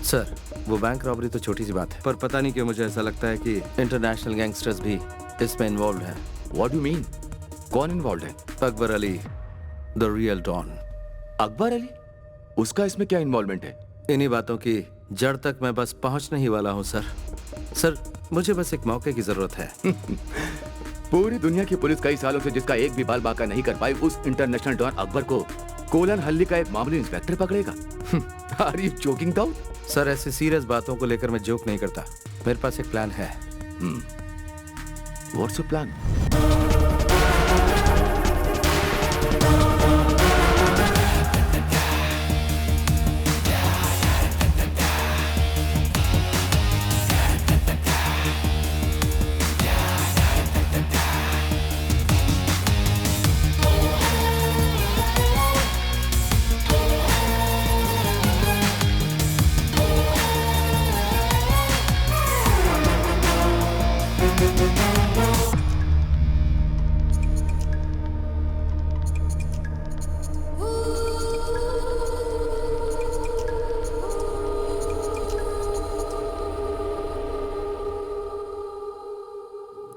सर, वो बैंक रॉबरी तो छोटी सी बात है, पर पता नहीं क्यों मुझे ऐसा लगता है कि इंटरनेशनल गैंगस्टर्स भी इसमें इन्वॉल्व हैं। What do you mean? कौन इन्वॉल्व है? Akbar Ali, the real don. Akbar Ali? उसका इसमें क्या इन्वॉल्वमेंट है? इन्हीं बातों की जड़ तक मैं बस पहुंचने ही वाला हूं सर। सर, मुझे बस एक मौके की जरूरत है। पूरी दुनिया की पुलिस कई सालों से जिसका एक भी बाल बाका नहीं कर पाई, उस इंटरनेशनल डॉन अकबर को कोलन हल्ली का एक मामूली इंस्पेक्टर पकड़ेगा? Are you joking Dawood? Sir, ऐसी सीरियस बातों को लेकर मैं जोक नहीं करता। मेरे पास एक प्लान है। What's your plan?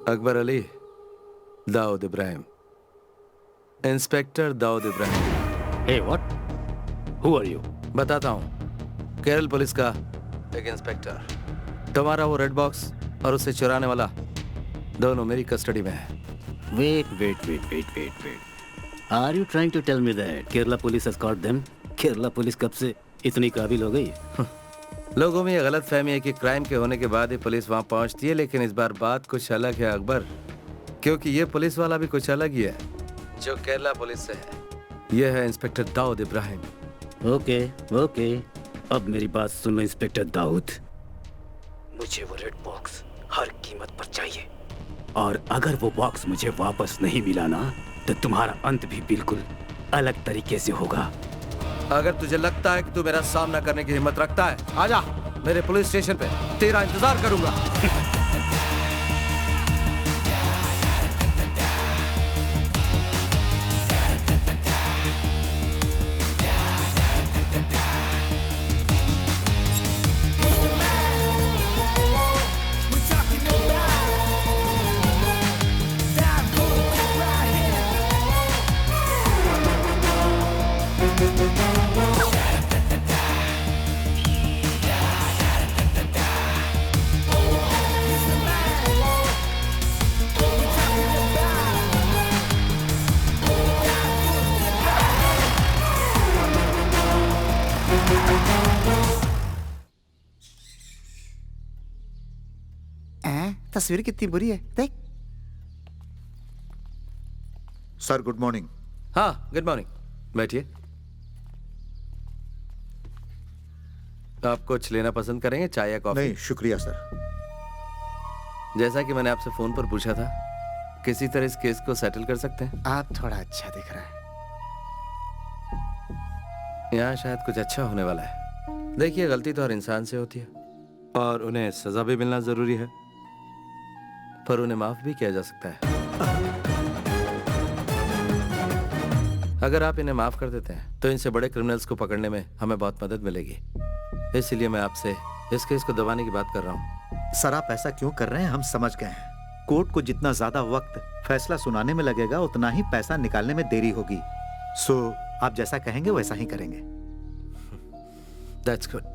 Akbar Ali, Dawood Ibrahim, inspector Dawood Ibrahim. Hey, what? Who are you? बताता हूँ। केरल पुलिस का एक इंस्पेक्टर। तुम्हारा वो रेड बॉक्स और उसे चुराने वाला दोनों मेरी कस्टडी में है। Wait. Are you trying to tell me that Kerala police has caught them? Kerala police कब से इतनी काबिल हो गई? लोगों में ये गलत फहमी है कि क्राइम के होने के बाद ही पुलिस वहां पहुंचती है, लेकिन इस बार बात कुछ अलग है अकबर, क्योंकि ये पुलिस वाला भी कुछ अलग ही है जो केरला पुलिस से है। ये है इंस्पेक्टर दाऊद इब्राहिम। ओके, अब मेरी बात सुनो इंस्पेक्टर दाऊद। मुझे वो रेड बॉक्स हर कीमत पर चाहिए, और अगर वो बॉक्स मुझे वापस नहीं मिला ना, तो तुम्हारा अंत भी बिल्कुल अलग तरीके से होगा। अगर तुझे लगता है कि तू मेरा सामना करने की हिम्मत रखता है, आजा मेरे पुलिस स्टेशन पे, तेरा इंतजार करूंगा। तस्वीर कितनी बुरी है, देख। Sir good morning. हाँ गुड मॉर्निंग, बैठिए। आप कुछ लेना पसंद करेंगे, चाय या कॉफी? नहीं शुक्रिया सर। जैसा कि मैंने आपसे फोन पर पूछा था, किसी तरह इस केस को सेटल कर सकते हैं? आप थोड़ा अच्छा दिख रहा है। यहाँ शायद कुछ अच्छा होने वाला है। देखिए, गलती तो हर इंसान से होती है और उन्हें सजा भी मिलना जरूरी है, पर उन्हें माफ भी किया जा सकता है। अगर आप इन्हें माफ कर देते हैं तो इनसे बड़े क्रिमिनल्स को पकड़ने में हमें बहुत मदद मिलेगी। इसलिए मैं आपसे इस केस को दबाने की बात कर रहा हूँ। सर आप ऐसा क्यों कर रहे हैं, हम समझ गए हैं। कोर्ट को जितना ज्यादा वक्त फैसला सुनाने में लगेगा उतना ही पैसा निकालने में देरी होगी। सो आप जैसा कहेंगे वैसा ही करेंगे। That's good.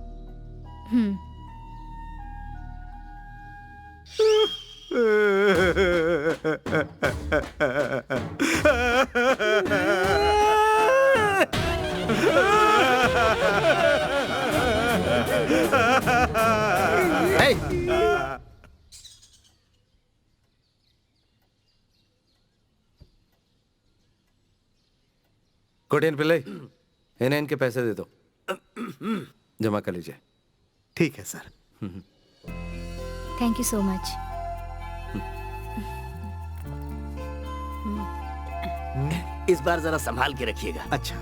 Hey! कोटियन पिल्ले, इन्हें इनके पैसे दे दो, जमा कर लीजिए। ठीक है sir. Thank you so much. इस बार जरा संभाल के रखिएगा। अच्छा।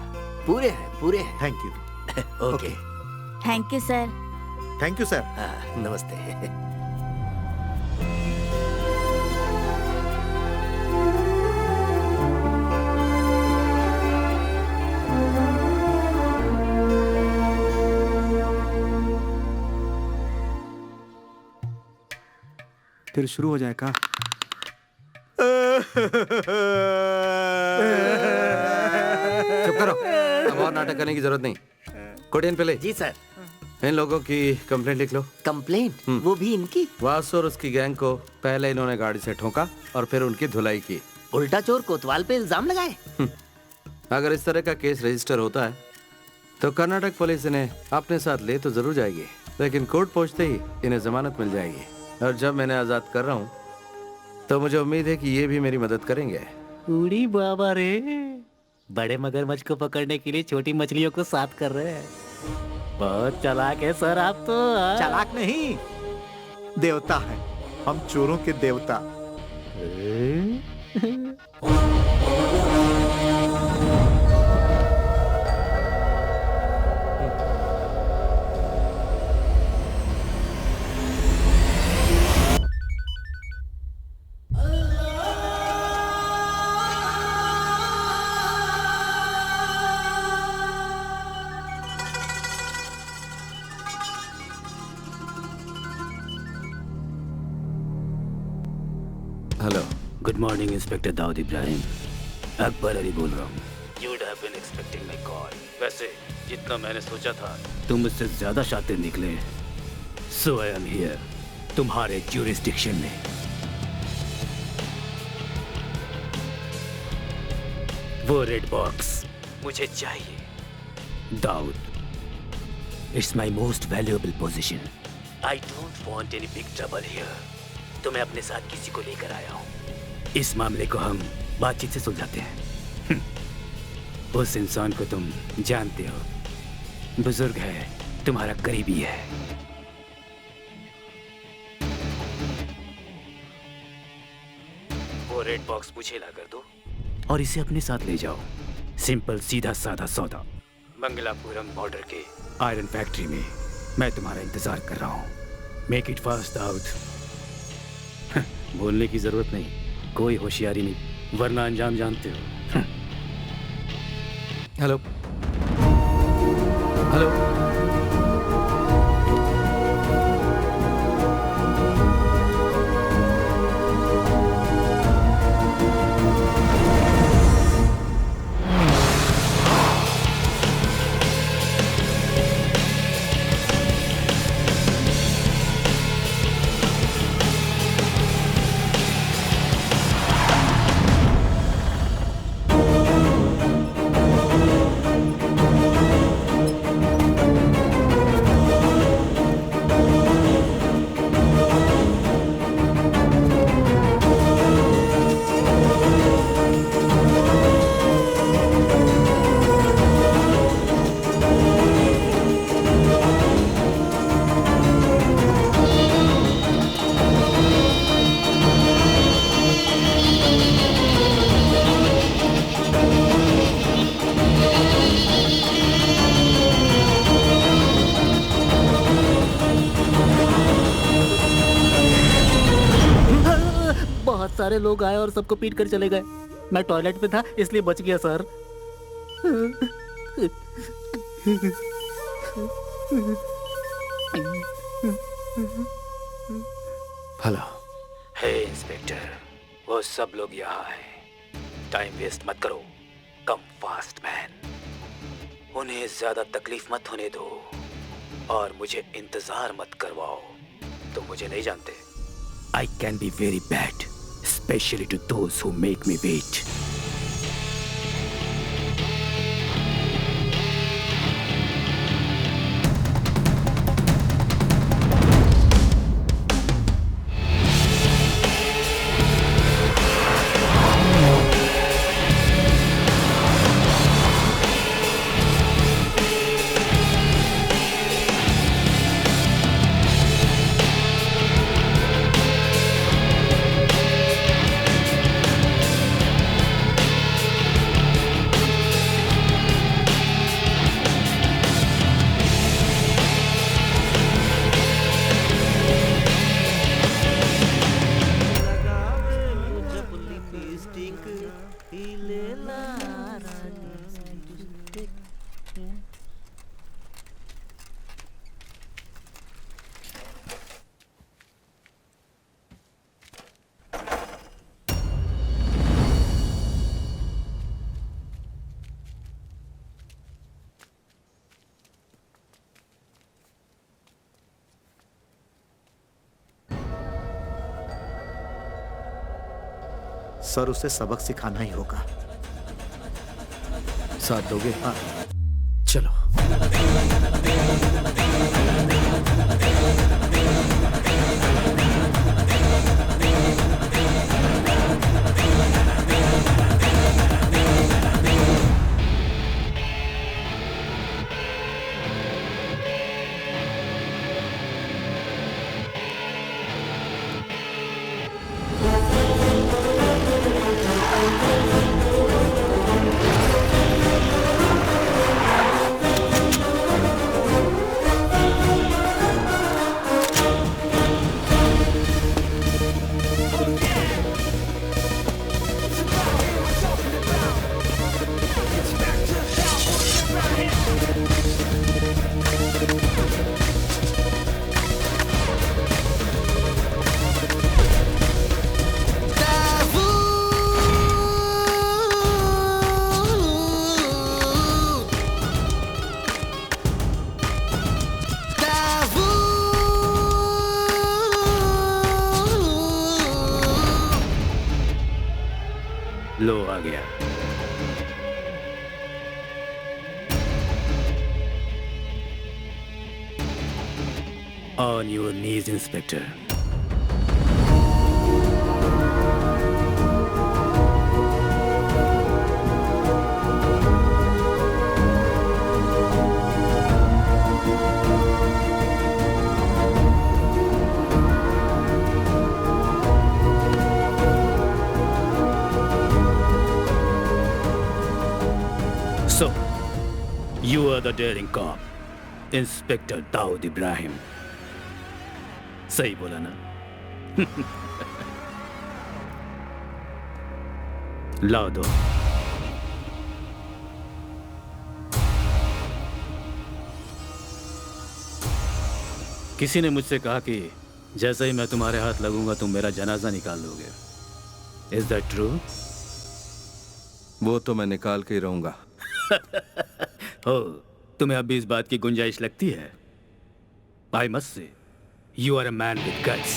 पूरे हैं, पूरे हैं। Thank you. Okay. Thank you sir. Thank you sir. नमस्ते। फिर शुरू हो जाए का? चुप करो, अब और नाटक करने की जरूरत नहीं। कोटियन पिल्ले। जी सर। इन लोगों की कंप्लेंट लिख लो। कंप्लेंट? वो भी इनकी? वासु और उसकी गैंग को पहले इन्होंने गाड़ी से ठोका और फिर उनकी धुलाई की। उल्टा चोर कोतवाल पे इल्जाम लगाए। अगर इस तरह का केस रजिस्टर होता है तो कर्नाटक पुलिस इन्हें अपने साथ ले तो जरूर जाएगी, लेकिन कोर्ट पहुंचते ही इन्हें जमानत मिल जाएगी। और जब मैं इन्हें आजाद कर रहा हूँ तो मुझे उम्मीद है कि ये भी मेरी मदद करेंगे। उड़ी बाबा रे, बड़े मगरमच्छ को पकड़ने के लिए छोटी मछलियों को साथ कर रहे हैं। बहुत चालाक है सर आप तो। चालाक नहीं, देवता है हम, चोरों के देवता। Hello. Good morning inspector Dawood Ibrahim. Akbar Ali बोल रहा हूँ। You would have been expecting my call. वैसे जितना मैंने सोचा था तुम मुझसे ज्यादा शातिर निकले। सो आई एम हियर तुम्हारे ज्यूरिसडिक्शन में। वो रेड बॉक्स मुझे चाहिए Dawood. It's my most valuable position. I don't want any big trouble here. तो मैं अपने साथ किसी को लेकर आया हूँ। इस मामले को हम बातचीत से सुलझाते हैं। उस इंसान को तुम जानते हो, बुजुर्ग है, तुम्हारा करीबी है। वो रेड बॉक्स मुझे ला कर दो और इसे अपने साथ ले जाओ। सिंपल सीधा साधा सौदा। मंगलापुरम बॉर्डर के आयरन फैक्ट्री में मैं तुम्हारा इंतजार कर रहा हूँ। Make it fast Dawood. बोलने की जरूरत नहीं, कोई होशियारी नहीं, वरना अंजाम जानते हो। Hello hello. बहुत सारे लोग आए और सबको पीट कर चले गए। मैं टॉयलेट में था इसलिए बच गया सर। हेलो। हे इंस्पेक्टर, वो सब लोग यहाँ हैं। टाइम वेस्ट मत करो, कम फास्ट मैन। उन्हें ज्यादा तकलीफ मत होने दो और मुझे इंतजार मत करवाओ। तुम मुझे नहीं जानते। I can be very bad, especially to those who make me wait. Sir, उसे सबक सिखाना ही होगा। साथ दोगे? हाँ। चलो। लो आ गया। On your knees, Inspector. So, you are the daring cop, Inspector Dawood Ibrahim. सही बोला ना? लाओ दो। किसी ने मुझसे कहा कि जैसे ही मैं तुम्हारे हाथ लगूंगा तुम मेरा जनाजा निकाल दोगे। Is that true? वो तो मैं निकाल के ही रहूंगा। हो, तुम्हें अब भी इस बात की गुंजाइश लगती है? I must say, you are a man with guts.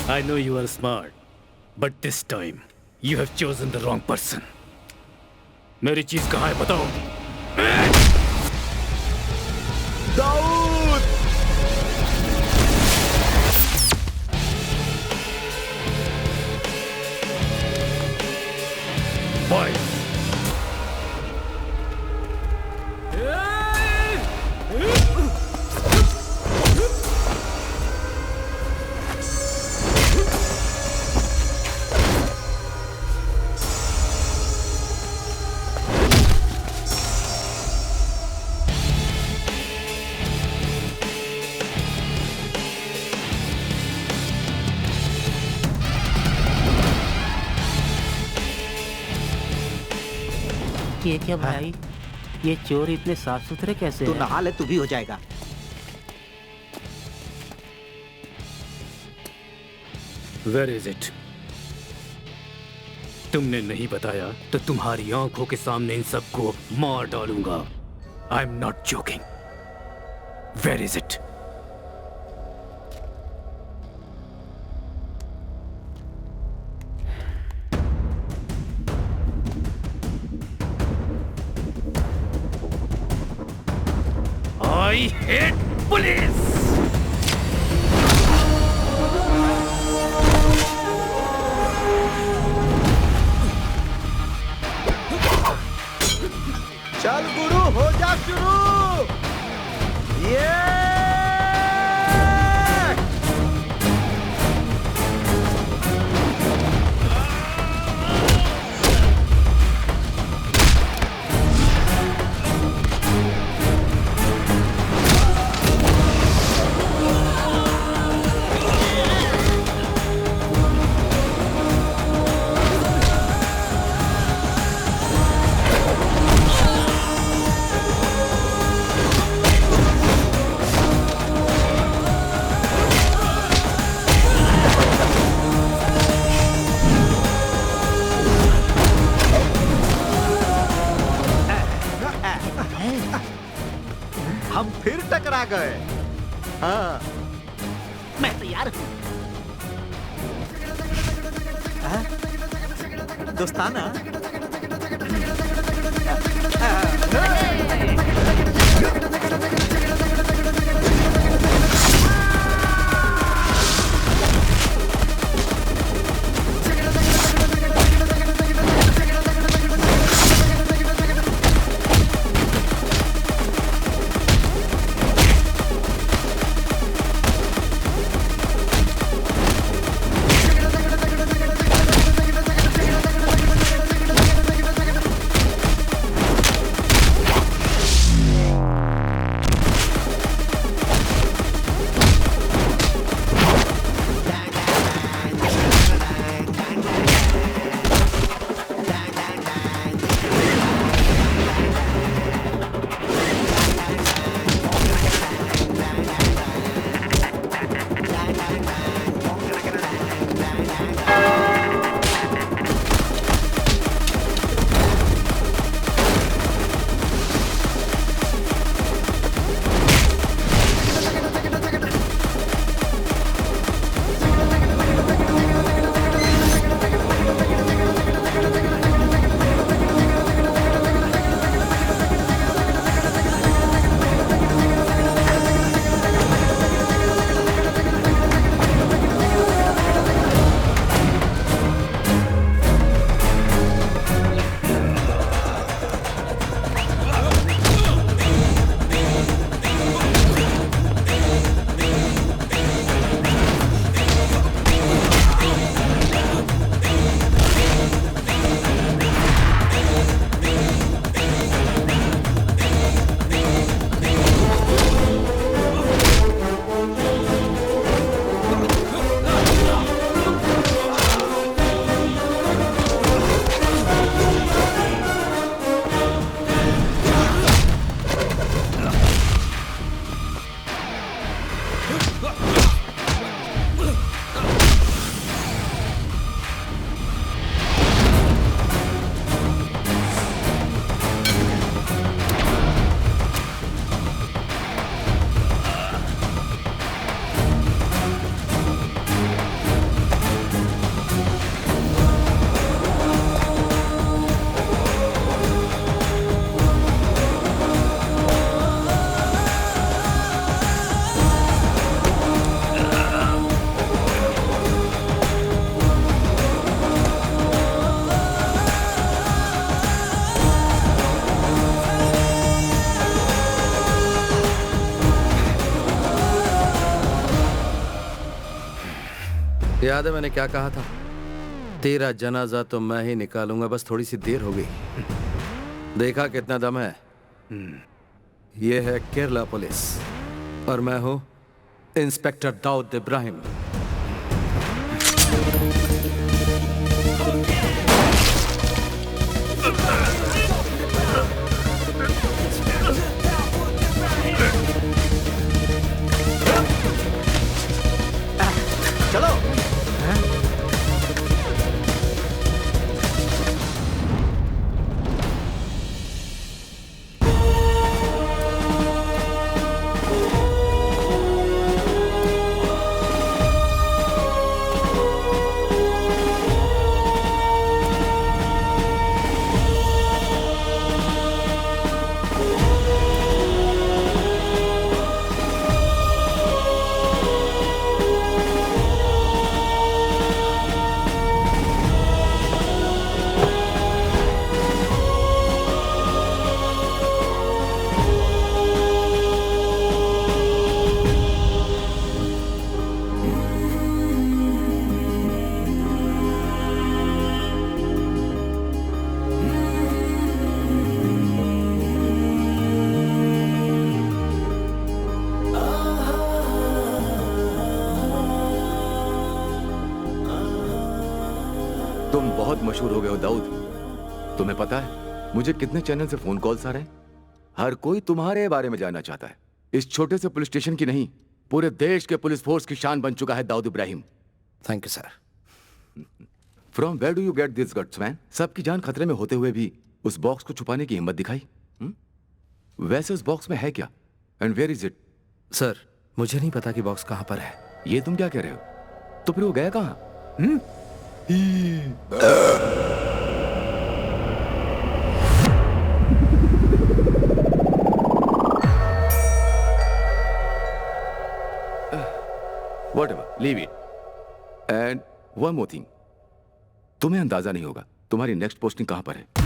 I know you are smart, but this time you have chosen the wrong person. मेरी चीज कहाँ है बताओ? दाऊद! Boy! ये क्या भाई, ये चोर इतने साफ सुथरे कैसे तू हैं? नहा ले, तू भी हो जाएगा। Where is it? तुमने नहीं बताया तो तुम्हारी आंखों के सामने इन सबको मार डालूंगा। I am not joking. Where is it? I hate police! चल गुरु, हो जा शुरू। ये हम फिर टकरा गए। हाँ, मैं तैयार हूँ। दोस्ताना। याद है मैंने क्या कहा था? तेरा जनाजा तो मैं ही निकालूंगा, बस थोड़ी सी देर हो गई। देखा कितना दम है। ये है केरला पुलिस और मैं हूं इंस्पेक्टर दाऊद इब्राहिम। तुम बहुत मशहूर हो गए हो दाऊद। तुम्हें पता है मुझे कितने चैनल से फोन कॉल्स आ रहे हैं? हर कोई तुम्हारे बारे में जानना चाहता है। इस छोटे से पुलिस स्टेशन की नहीं, पूरे देश के पुलिस फोर्स की शान बन चुका है Dawood Ibrahim. Thank you sir. From where do you get this guts man? सबकी जान खतरे में होते हुए भी उस बॉक्स को छुपाने की हिम्मत दिखाई। वैसे उस बॉक्स में है क्या? And where is it? Sir मुझे नहीं पता कि बॉक्स कहां पर है। ये तुम क्या कह रहे हो? तो फिर वो गया कहां? Whatever, leave it. And one more thing. तुम्हें अंदाजा नहीं होगा तुम्हारी नेक्स्ट पोस्टिंग कहां पर है।